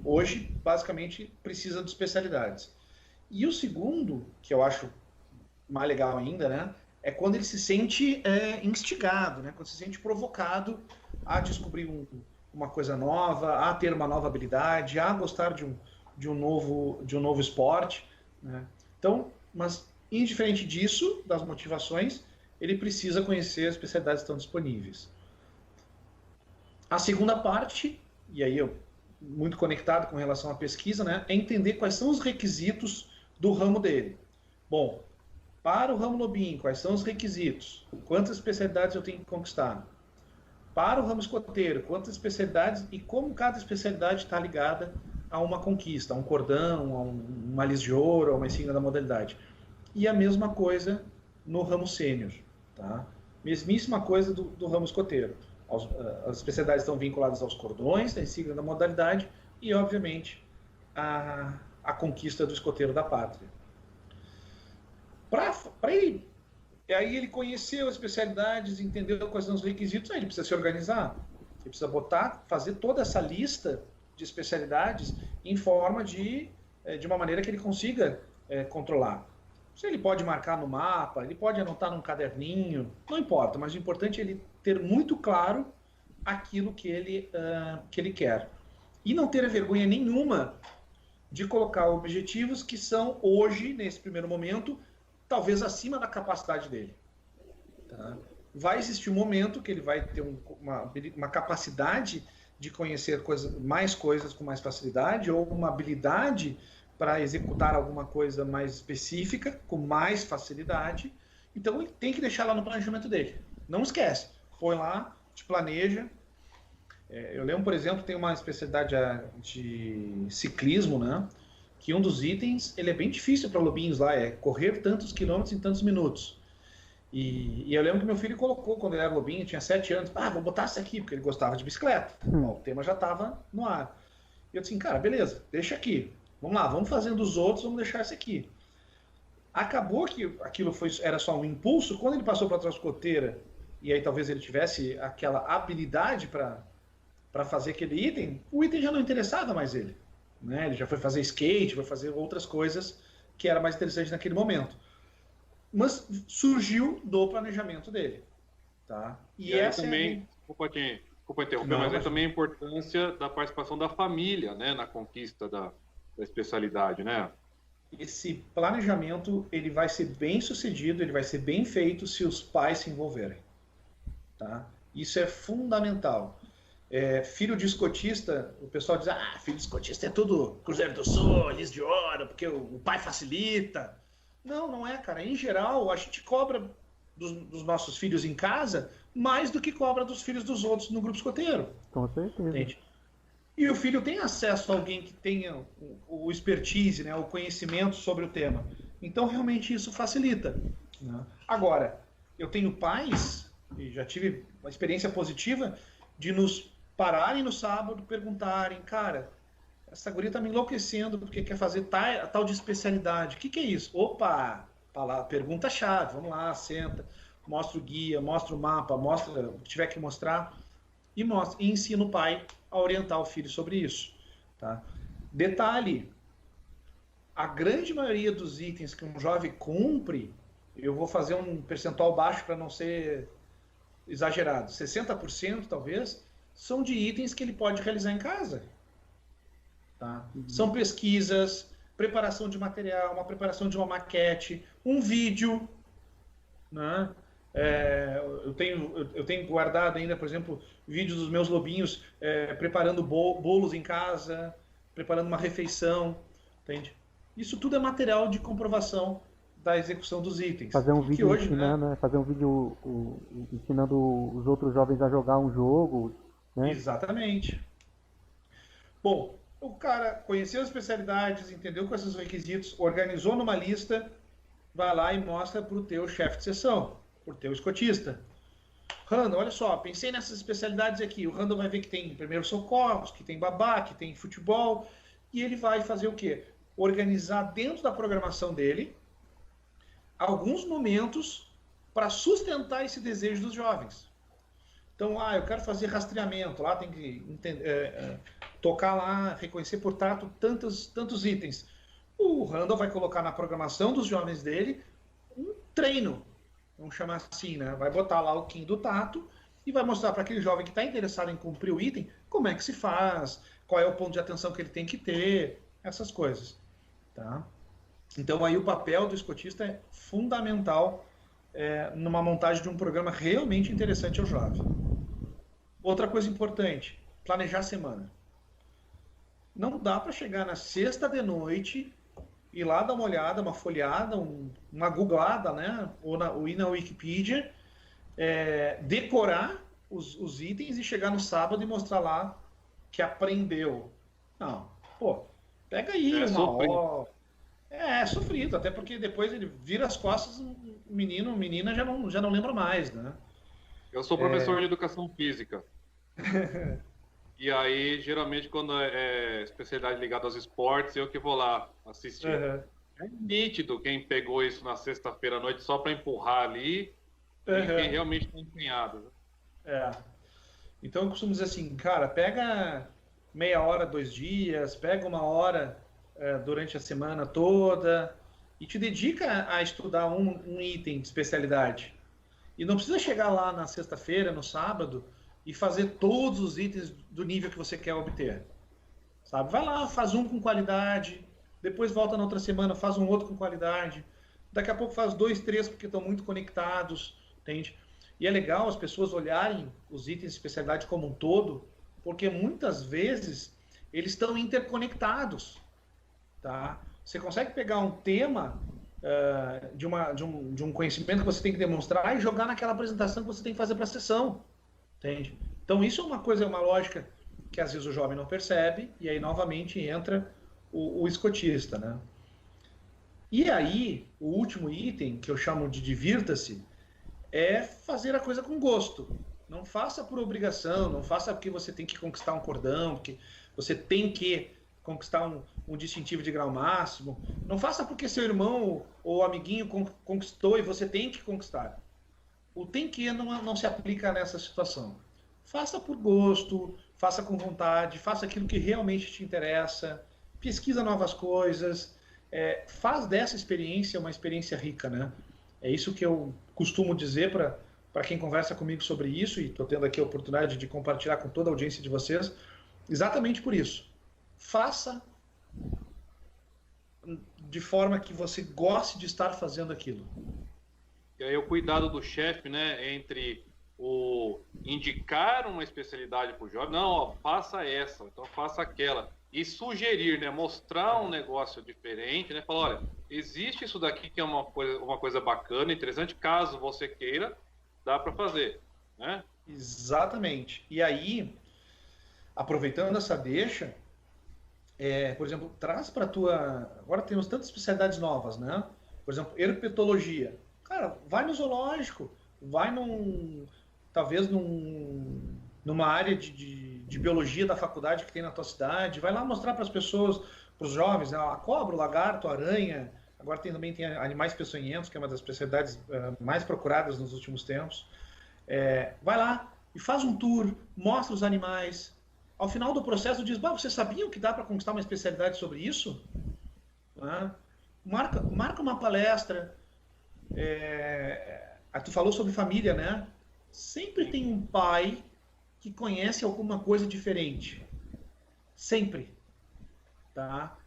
hoje basicamente precisa de especialidades. E o segundo, que eu acho mais legal ainda, né? É quando ele se sente instigado, né? Quando se sente provocado a descobrir uma coisa nova, a ter uma nova habilidade, a gostar de um novo esporte, né? Então, mas indiferente disso, das motivações, ele precisa conhecer as especialidades que estão disponíveis. A segunda parte, e aí eu muito conectado com relação à pesquisa, né, é entender quais são os requisitos do ramo dele. Bom, para o ramo lobinho, quais são os requisitos? Quantas especialidades eu tenho que conquistar? Para o ramo escoteiro, quantas especialidades e como cada especialidade está ligada a uma conquista, a um cordão, a uma lis de ouro, a uma insígnia da modalidade. E a mesma coisa no ramo sênior, tá? Mesmíssima coisa do ramo escoteiro. As especialidades estão vinculadas aos cordões, a insígnia da modalidade e, obviamente, a conquista do escoteiro da pátria. Para ele, aí ele conheceu as especialidades, entendeu quais são os requisitos, aí ele precisa se organizar. Ele precisa fazer toda essa lista de especialidades em forma de uma maneira que ele consiga controlar. Se ele pode marcar no mapa, ele pode anotar num caderninho, não importa, mas o importante é ele ter muito claro aquilo que ele quer. E não ter vergonha nenhuma de colocar objetivos que são hoje, nesse primeiro momento, talvez acima da capacidade dele. Tá? Vai existir um momento que ele vai ter uma capacidade de conhecer mais coisas com mais facilidade, ou uma habilidade para executar alguma coisa mais específica, com mais facilidade. Então ele tem que deixar lá no planejamento dele. Não esquece. Põe lá, te planeja. Eu lembro, por exemplo, tem uma especialidade de ciclismo, né? Que um dos itens, ele é bem difícil para lobinhos lá, é correr tantos quilômetros em tantos minutos. E eu lembro que meu filho colocou, quando ele era lobinho, tinha 7 anos, vou botar isso aqui, porque ele gostava de bicicleta. Bom, o tema já estava no ar. E eu disse assim, cara, beleza, deixa aqui. Vamos lá, vamos fazendo os outros, vamos deixar esse aqui. Acabou que aquilo era só um impulso, quando ele passou para a transporteira, e aí talvez ele tivesse aquela habilidade para fazer aquele item, o item já não interessava mais ele. Né? Ele já foi fazer skate, foi fazer outras coisas que era mais interessante naquele momento. Mas surgiu do planejamento dele. Tá? E essa também, desculpa interromper, mas é também a importância da participação da família, né, na conquista da especialidade, né? Esse planejamento, ele vai ser bem sucedido, ele vai ser bem feito se os pais se envolverem. Tá? Isso é fundamental. Filho de escotista, o pessoal diz, filho de escotista é tudo Cruzeiro do Sul, Lis de Ouro, porque o pai facilita. Não, não é, cara. Em geral, a gente cobra dos nossos filhos em casa mais do que cobra dos filhos dos outros no grupo escoteiro. Com certeza. Entende? E o filho tem acesso a alguém que tenha o expertise, né, o conhecimento sobre o tema. Então, realmente, isso facilita. Né? Agora, eu tenho pais, e já tive uma experiência positiva, de nos pararem no sábado, perguntarem, cara, essa guria tá me enlouquecendo porque quer fazer tal de especialidade. O que é isso? Opa! Pergunta-chave, vamos lá, senta, mostra o guia, mostra o mapa, mostra o que tiver que mostrar e ensina o pai a orientar o filho sobre isso. Tá? Detalhe, a grande maioria dos itens que um jovem cumpre eu vou fazer um percentual baixo para não ser exagerado. 60% talvez são de itens que ele pode realizar em casa. Tá? São pesquisas, preparação de material, uma preparação de uma maquete, um vídeo, né? Eu tenho guardado ainda, por exemplo, vídeos dos meus lobinhos preparando bolos em casa, preparando uma refeição, entende? Isso tudo é material de comprovação da execução dos itens. Fazer um vídeo hoje, ensinando, né? Fazer um vídeo ensinando os outros jovens a jogar um jogo, né? Exatamente. Bom, o cara conheceu as especialidades, entendeu quais são os requisitos, organizou numa lista, vai lá e mostra para o teu chefe de seção, para o teu escotista. Randall, olha só, pensei nessas especialidades aqui. O Randall vai ver que tem primeiros socorros, que tem babá, que tem futebol, e ele vai fazer o quê? Organizar dentro da programação dele alguns momentos para sustentar esse desejo dos jovens. Então, eu quero fazer rastreamento, lá tem que tocar lá, reconhecer por trato tantos itens. O Randall vai colocar na programação dos jovens dele um treino, vamos chamar assim, né? Vai botar lá o Kim do tato e vai mostrar para aquele jovem que está interessado em cumprir o item como é que se faz, qual é o ponto de atenção que ele tem que ter, essas coisas. Tá? Então aí o papel do escotista é fundamental numa montagem de um programa realmente interessante ao jovem. Outra coisa importante, planejar a semana. Não dá para chegar na sexta de noite ir lá dar uma olhada, uma folheada, uma googlada, né? ou ir na Wikipedia, decorar os itens e chegar no sábado e mostrar lá que aprendeu. Não, pô, pega aí uma hora. É sofrido, até porque depois ele vira as costas, o menino ou menina já não lembra mais, né? Eu sou professor de educação física. E aí, geralmente, quando é especialidade ligada aos esportes, eu que vou lá assistir. Uhum. É nítido quem pegou isso na sexta-feira à noite só para empurrar ali e quem realmente está empenhado. Né? Então, eu costumo dizer assim, cara, pega meia hora, 2 dias, pega 1 hora durante a semana toda e te dedica a estudar um item de especialidade. E não precisa chegar lá na sexta-feira, no sábado, e fazer todos os itens do nível que você quer obter. Sabe? Vai lá, faz um com qualidade, depois volta na outra semana, faz um outro com qualidade, daqui a pouco faz 2, 3 porque estão muito conectados, entende? E é legal as pessoas olharem os itens de especialidade como um todo, porque muitas vezes eles estão interconectados. Tá? Você consegue pegar um tema de um conhecimento que você tem que demonstrar e jogar naquela apresentação que você tem que fazer para a sessão. Entende? Então isso é uma lógica que às vezes o jovem não percebe, e aí novamente entra o escotista. Né? E aí, o último item, que eu chamo de divirta-se, é fazer a coisa com gosto. Não faça por obrigação, não faça porque você tem que conquistar um cordão, porque você tem que conquistar um distintivo de grau máximo. Não faça porque seu irmão ou amiguinho conquistou e você tem que conquistar. O tem que não se aplica nessa situação. Faça por gosto, faça com vontade, faça aquilo que realmente te interessa, pesquisa novas coisas, faz dessa experiência uma experiência rica, né? É isso que eu costumo dizer para quem conversa comigo sobre isso, e estou tendo aqui a oportunidade de compartilhar com toda a audiência de vocês, exatamente por isso. Faça de forma que você goste de estar fazendo aquilo. E aí o cuidado do chefe, né, entre o indicar uma especialidade para o jovem, não, ó, faça essa, então faça aquela, e sugerir, né, mostrar um negócio diferente, né, falar, olha, existe isso daqui que é uma coisa bacana, interessante, caso você queira, dá para fazer, né? Exatamente. E aí, aproveitando essa deixa, por exemplo, traz para tua... Agora temos tantas especialidades novas, né? Por exemplo, herpetologia. Cara, vai no zoológico, vai talvez numa área de biologia da faculdade que tem na tua cidade, vai lá mostrar para as pessoas, para os jovens, a cobra, o lagarto, a aranha, agora também tem animais peçonhentos, que é uma das especialidades mais procuradas nos últimos tempos. Vai lá e faz um tour, mostra os animais. Ao final do processo diz, vocês sabiam que dá para conquistar uma especialidade sobre isso? Marca uma palestra. Tu falou sobre família, né? Sempre tem um pai que conhece alguma coisa diferente. Sempre. Tá?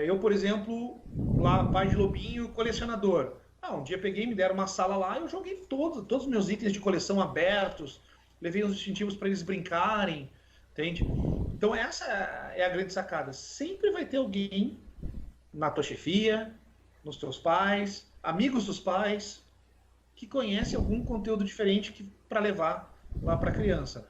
Eu, por exemplo, lá, pai de lobinho, colecionador. Um dia peguei, me deram uma sala lá e eu joguei todos os meus itens de coleção abertos, levei uns distintivos para eles brincarem, entende? Então essa é a grande sacada. Sempre vai ter alguém na tua chefia, nos teus pais, amigos dos pais, que conhece algum conteúdo diferente para levar lá para a criança.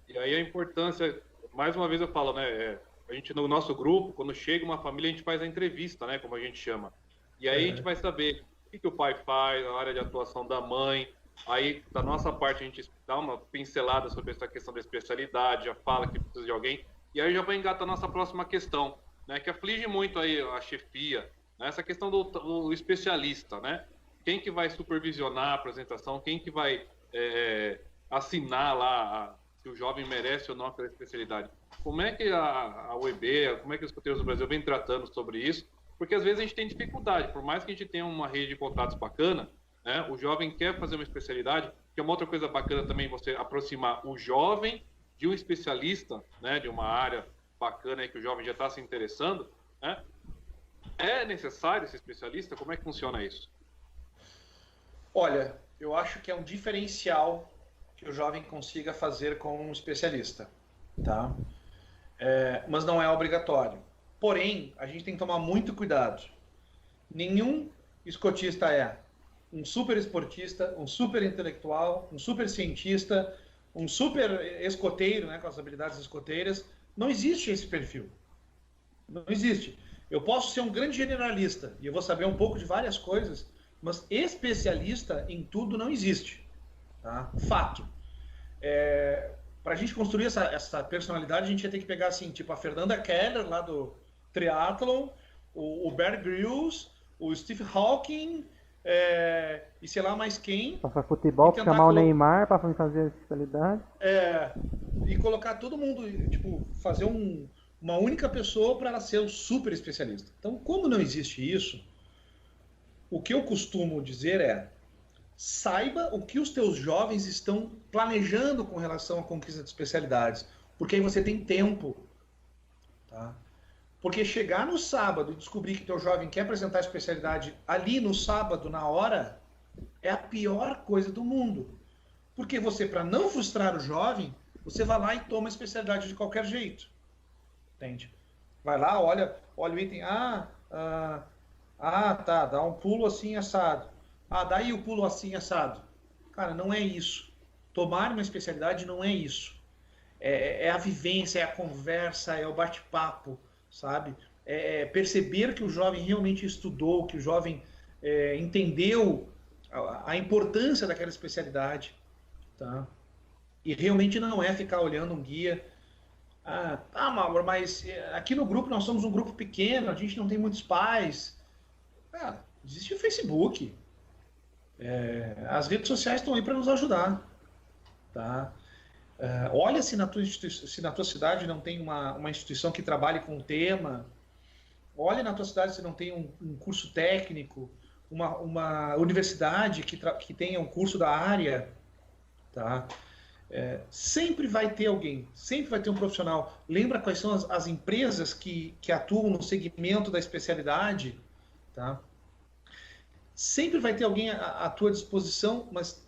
E aí a importância, mais uma vez eu falo, né? A gente no nosso grupo, quando chega uma família, a gente faz a entrevista, né? Como a gente chama. E aí a gente vai saber o que o pai faz, a área de atuação da mãe. Aí, da nossa parte, a gente dá uma pincelada sobre essa questão da especialidade, já fala que precisa de alguém. E aí já vai engatar a nossa próxima questão, né? Que aflige muito aí a chefia, né? Essa questão do especialista, né? Quem que vai supervisionar a apresentação, quem que vai assinar lá se o jovem merece ou não aquela especialidade. Como é que a UEB, como é que os escoteiros do Brasil vem tratando sobre isso? Porque às vezes a gente tem dificuldade, por mais que a gente tenha uma rede de contratos bacana, né, o jovem quer fazer uma especialidade, que é uma outra coisa bacana também você aproximar o jovem de um especialista, né, de uma área bacana aí que o jovem já está se interessando, né? É necessário esse especialista? Como é que funciona isso? Olha, eu acho que é um diferencial que o jovem consiga fazer com um especialista, tá? Mas não é obrigatório. Porém, a gente tem que tomar muito cuidado. Nenhum escotista é um super esportista, um super intelectual, um super cientista, um super escoteiro, né, com as habilidades escoteiras. Não existe esse perfil. Não existe. Eu posso ser um grande generalista e eu vou saber um pouco de várias coisas, mas especialista em tudo não existe. Tá? Fato. Para a gente construir essa personalidade, a gente ia ter que pegar assim, tipo a Fernanda Keller, lá do Triathlon, o Bear Grylls, o Steve Hawking, e sei lá mais quem. Passar futebol, chamar o Neymar para fazer a especialidade. E colocar todo mundo, tipo, fazer uma única pessoa para ela ser um super especialista. Então, como não existe isso, o que eu costumo dizer é: saiba o que os teus jovens estão planejando com relação à conquista de especialidades, porque aí você tem tempo, tá? Porque chegar no sábado e descobrir que teu jovem quer apresentar a especialidade ali no sábado, na hora, é a pior coisa do mundo. Porque você, para não frustrar o jovem, você vai lá e toma a especialidade de qualquer jeito. Entende? Vai lá, olha o item, tá, dá um pulo assim assado. Daí o pulo assim assado. Cara, não é isso. Tomar uma especialidade não é isso. É a vivência, é a conversa, é o bate-papo, sabe? É perceber que o jovem realmente estudou, que o jovem entendeu a importância daquela especialidade, tá? E realmente não é ficar olhando um guia. Mauro, mas aqui no grupo nós somos um grupo pequeno, a gente não tem muitos pais. Existe o Facebook. As redes sociais estão aí para nos ajudar, tá? Olha se na tua cidade não tem uma instituição que trabalhe com o tema. Olha na tua cidade se não tem um curso técnico, uma universidade que tenha um curso da área, tá? Sempre vai ter alguém, sempre vai ter um profissional. Lembra quais são as empresas que atuam no segmento da especialidade, tá? Sempre vai ter alguém à tua disposição, mas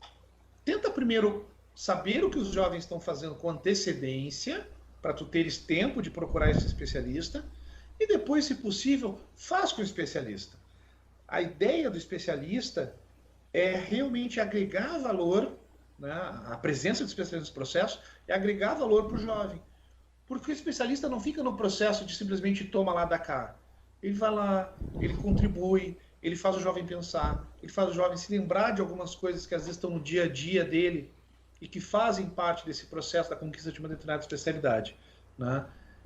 tenta primeiro saber o que os jovens estão fazendo com antecedência, para tu teres tempo de procurar esse especialista, e depois, se possível, faz com o especialista. A ideia do especialista é realmente agregar valor, né? A presença do especialista no processo é agregar valor para o jovem. Porque o especialista não fica no processo de simplesmente toma lá da cá. Ele vai lá, ele contribui, ele faz o jovem pensar, ele faz o jovem se lembrar de algumas coisas que às vezes estão no dia a dia dele e que fazem parte desse processo da conquista de uma determinada especialidade, né?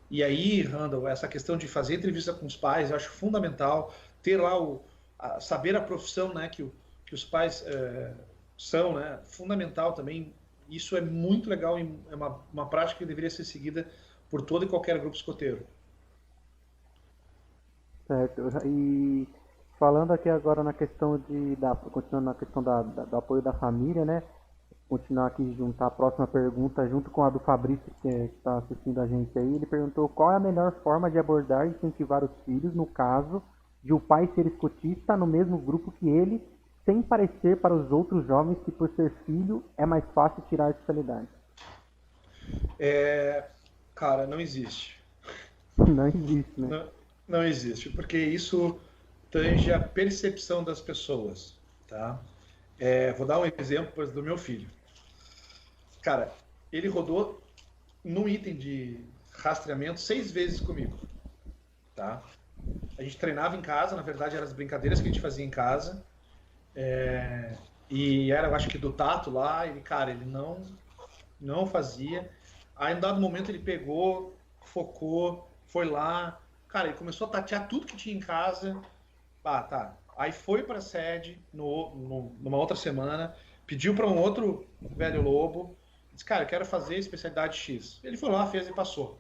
E aí, Randall, essa questão de fazer entrevista com os pais, eu acho fundamental, ter lá saber a profissão, né, que os pais são, né, fundamental também. Isso é muito legal e é uma prática que deveria ser seguida por todo e qualquer grupo escoteiro. Certo. E falando aqui agora na questão continuando na questão do apoio da família, né? Continuar aqui, juntar a próxima pergunta junto com a do Fabrício, que está assistindo a gente aí. Ele perguntou qual é a melhor forma de abordar e incentivar os filhos, no caso de o pai ser escotista no mesmo grupo que ele, sem parecer para os outros jovens que, por ser filho, é mais fácil tirar a especialidade. Cara, não existe. Não existe, né? Não existe, porque isso tange a percepção das pessoas, tá? Vou dar um exemplo do meu filho. Cara, ele rodou num item de rastreamento 6 vezes comigo, tá? A gente treinava em casa, na verdade eram as brincadeiras que a gente fazia em casa, e era, eu acho que do tato lá, ele não fazia. Aí, em dado momento, ele pegou, focou, foi lá, cara, ele começou a tatear tudo que tinha em casa. Tá. Aí foi para a sede numa outra semana, pediu para um outro velho lobo, disse, cara, eu quero fazer especialidade X. Ele foi lá, fez e passou.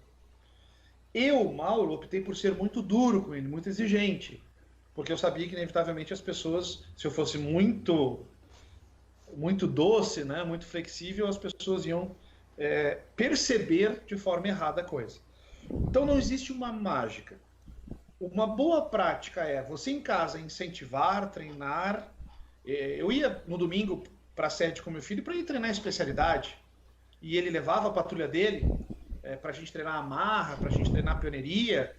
Eu, Mauro, optei por ser muito duro com ele, muito exigente, porque eu sabia que inevitavelmente as pessoas, se eu fosse muito doce, né, muito flexível, as pessoas iam perceber de forma errada a coisa. Então não existe uma mágica. Uma boa prática é você em casa incentivar, treinar. Eu ia no domingo para a sede com meu filho para ir treinar especialidade, e ele levava a patrulha dele para a gente treinar amarra, para a gente treinar pioneiria.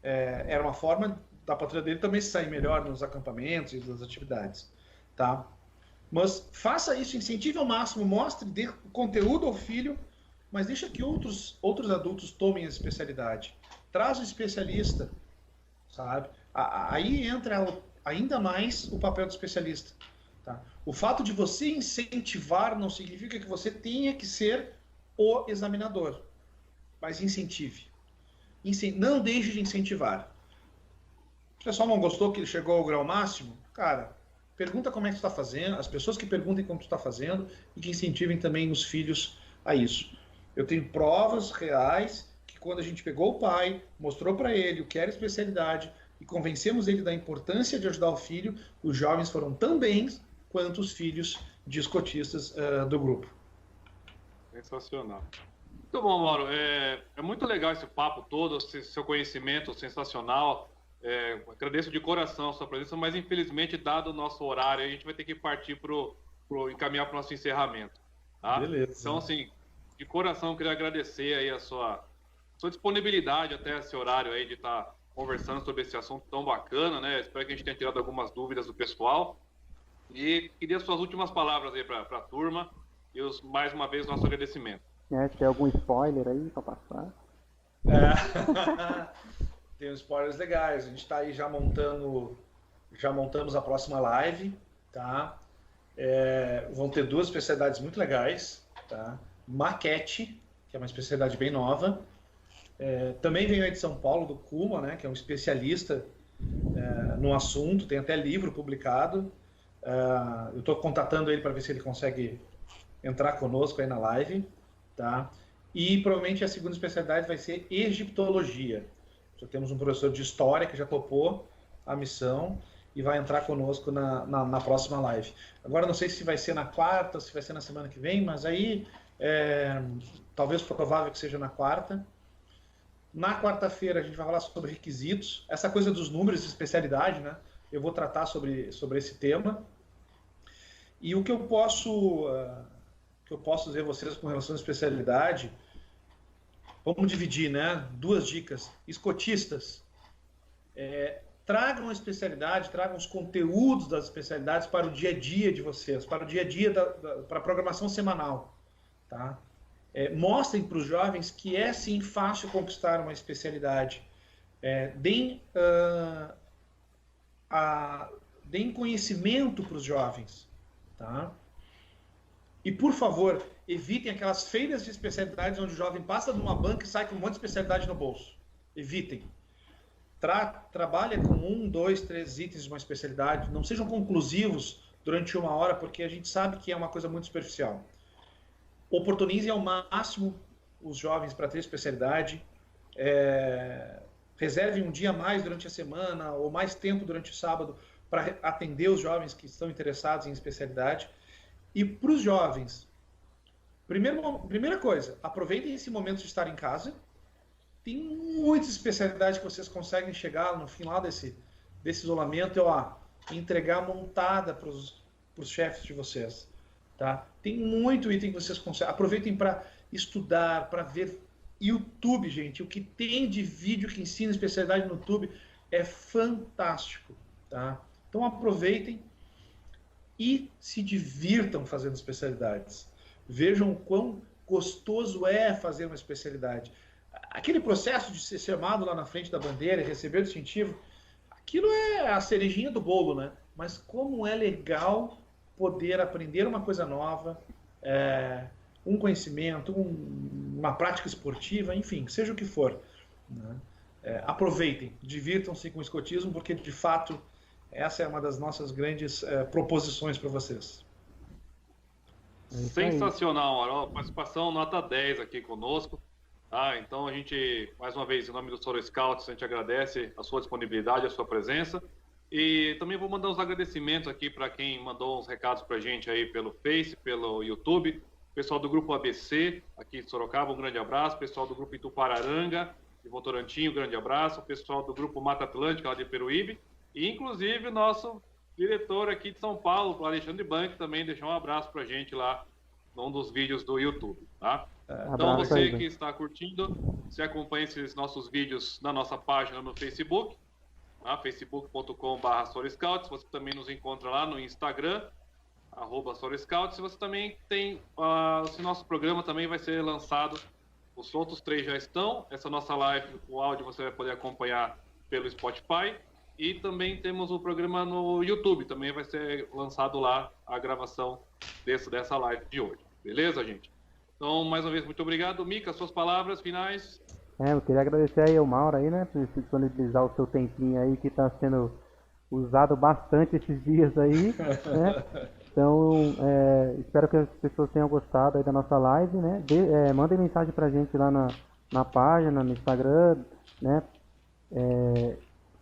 Era uma forma da patrulha dele também sair melhor nos acampamentos e nas atividades, tá? Mas faça isso, incentive ao máximo, mostre, dê conteúdo ao filho, mas deixa que outros adultos tomem a especialidade. Traz o especialista, sabe? Aí entra ainda mais o papel do especialista, tá? O fato de você incentivar não significa que você tenha que ser o examinador, mas incentive. Não deixe de incentivar. O pessoal não gostou que ele chegou ao grau máximo? Cara, pergunta como é que tu está fazendo, as pessoas que perguntem como tu está fazendo e que incentivem também os filhos a isso. Eu tenho provas reais que quando a gente pegou o pai, mostrou para ele o que era especialidade e convencemos ele da importância de ajudar o filho, os jovens foram tão bem quanto os filhos de escotistas do grupo. Sensacional. Muito bom, Mauro. É muito legal esse papo todo, seu conhecimento sensacional. Agradeço de coração a sua presença, mas infelizmente, dado o nosso horário, a gente vai ter que partir encaminhar para o nosso encerramento. Tá? Beleza. Então, assim, de coração, eu queria agradecer aí a sua disponibilidade até esse horário aí de estar conversando sobre esse assunto tão bacana, né? Espero que a gente tenha tirado algumas dúvidas do pessoal. E queria suas últimas palavras aí para a turma e mais uma vez nosso agradecimento. Tem algum spoiler aí para passar? Tem uns spoilers legais. A gente está aí já montamos a próxima live, tá? Vão ter 2 especialidades muito legais, tá? Maquete, que é uma especialidade bem nova. Também veio aí de São Paulo, do Kuma, né, que é um especialista no assunto, tem até livro publicado. Eu estou contatando ele para ver se ele consegue entrar conosco aí na live, tá? E provavelmente a segunda especialidade vai ser egiptologia. Já temos um professor de história que já topou a missão e vai entrar conosco na próxima live. Agora não sei se vai ser na quarta, se vai ser na semana que vem, mas aí talvez provável que seja na quarta. Na quarta-feira a gente vai falar sobre requisitos, essa coisa dos números de especialidade, né? Eu vou tratar sobre esse tema. E o que eu posso dizer a vocês com relação à especialidade, vamos dividir, né? 2 dicas. Escotistas, tragam a especialidade, tragam os conteúdos das especialidades para o dia a dia de vocês, para o dia a dia para a programação semanal, tá? Mostrem para os jovens que é sim fácil conquistar uma especialidade. Deem conhecimento para os jovens, tá? E por favor, evitem aquelas feiras de especialidades onde o jovem passa de uma banca e sai com um monte de especialidade no bolso. Evitem. Trabalha com 1, 2, 3 itens de uma especialidade. Não sejam conclusivos durante 1 hora, porque a gente sabe que é uma coisa muito superficial. Oportunizem ao máximo os jovens para ter especialidade. Reservem um dia a mais durante a semana ou mais tempo durante o sábado para atender os jovens que estão interessados em especialidade. E para os jovens, primeira coisa, aproveitem esse momento de estar em casa. Tem muitas especialidades que vocês conseguem chegar no final desse isolamento e entregar montada para os chefes de vocês. Tá? Tem muito item que vocês conseguem. Aproveitem para estudar, para ver YouTube, gente. O que tem de vídeo que ensina especialidade no YouTube é fantástico. Tá? Então aproveitem e se divirtam fazendo especialidades. Vejam o quão gostoso é fazer uma especialidade. Aquele processo de ser chamado lá na frente da bandeira e receber o distintivo, aquilo é a cerejinha do bolo, né? Mas como é legal poder aprender uma coisa nova, um conhecimento, uma prática esportiva, enfim, seja o que for. Né? Aproveitem, divirtam-se com o escotismo, porque de fato essa é uma das nossas grandes proposições para vocês. Sensacional, Arol. Participação nota 10 aqui conosco. Tá? Então a gente, mais uma vez, em nome do Soro Scouts, a gente agradece a sua disponibilidade, a sua presença. E também vou mandar uns agradecimentos aqui para quem mandou uns recados para a gente aí pelo Face, pelo YouTube. Pessoal do Grupo ABC, aqui de Sorocaba, um grande abraço. Pessoal do Grupo Itupararanga, de Votorantim, um grande abraço. Pessoal do Grupo Mata Atlântica, lá de Peruíbe. E, inclusive, o nosso diretor aqui de São Paulo, o Alexandre Banque, também deixou um abraço para a gente lá num dos vídeos do YouTube, tá? Então, você que está curtindo, você acompanha esses nossos vídeos na nossa página no Facebook, tá? facebook.com/soroscouts. Você também nos encontra lá no Instagram, @soroscouts. E você também tem, esse nosso programa também vai ser lançado, os outros 3 já estão. Essa nossa live, o áudio você vai poder acompanhar pelo Spotify. E também temos o programa no YouTube, também vai ser lançado lá a gravação dessa live de hoje. Beleza, gente? Então, mais uma vez, muito obrigado. Mica, suas palavras finais. Eu queria agradecer aí ao Mauro aí, né, por disponibilizar o seu tempinho aí, que está sendo usado bastante esses dias aí, né? Então, espero que as pessoas tenham gostado aí da nossa live, né? Mandem mensagem pra gente lá na página, no Instagram, né?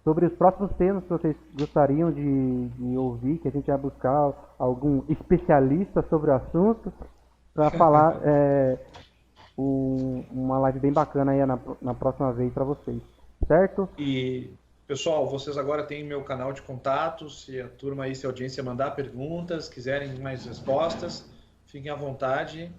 Sobre os próximos temas que vocês gostariam de ouvir, que a gente vai buscar algum especialista sobre o assunto para falar uma live bem bacana aí na próxima vez para vocês, certo? E, pessoal, vocês agora têm meu canal de contato, se a turma aí, se a audiência mandar perguntas, quiserem mais respostas, fiquem à vontade,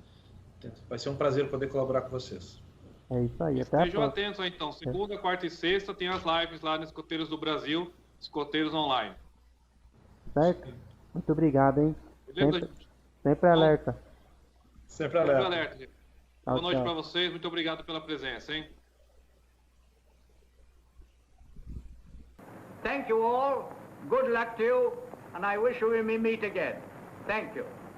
vai ser um prazer poder colaborar com vocês. É isso aí, até Estejam atentos aí, então. Segunda, quarta e sexta tem as lives lá no Escoteiros do Brasil, Escoteiros Online. Certo? Muito obrigado, hein? Beleza, Sempre alerta. Sempre alerta. Gente. Boa noite para vocês, muito obrigado pela presença, hein? Thank you all, good luck to you, and I wish we may meet again. Thank you.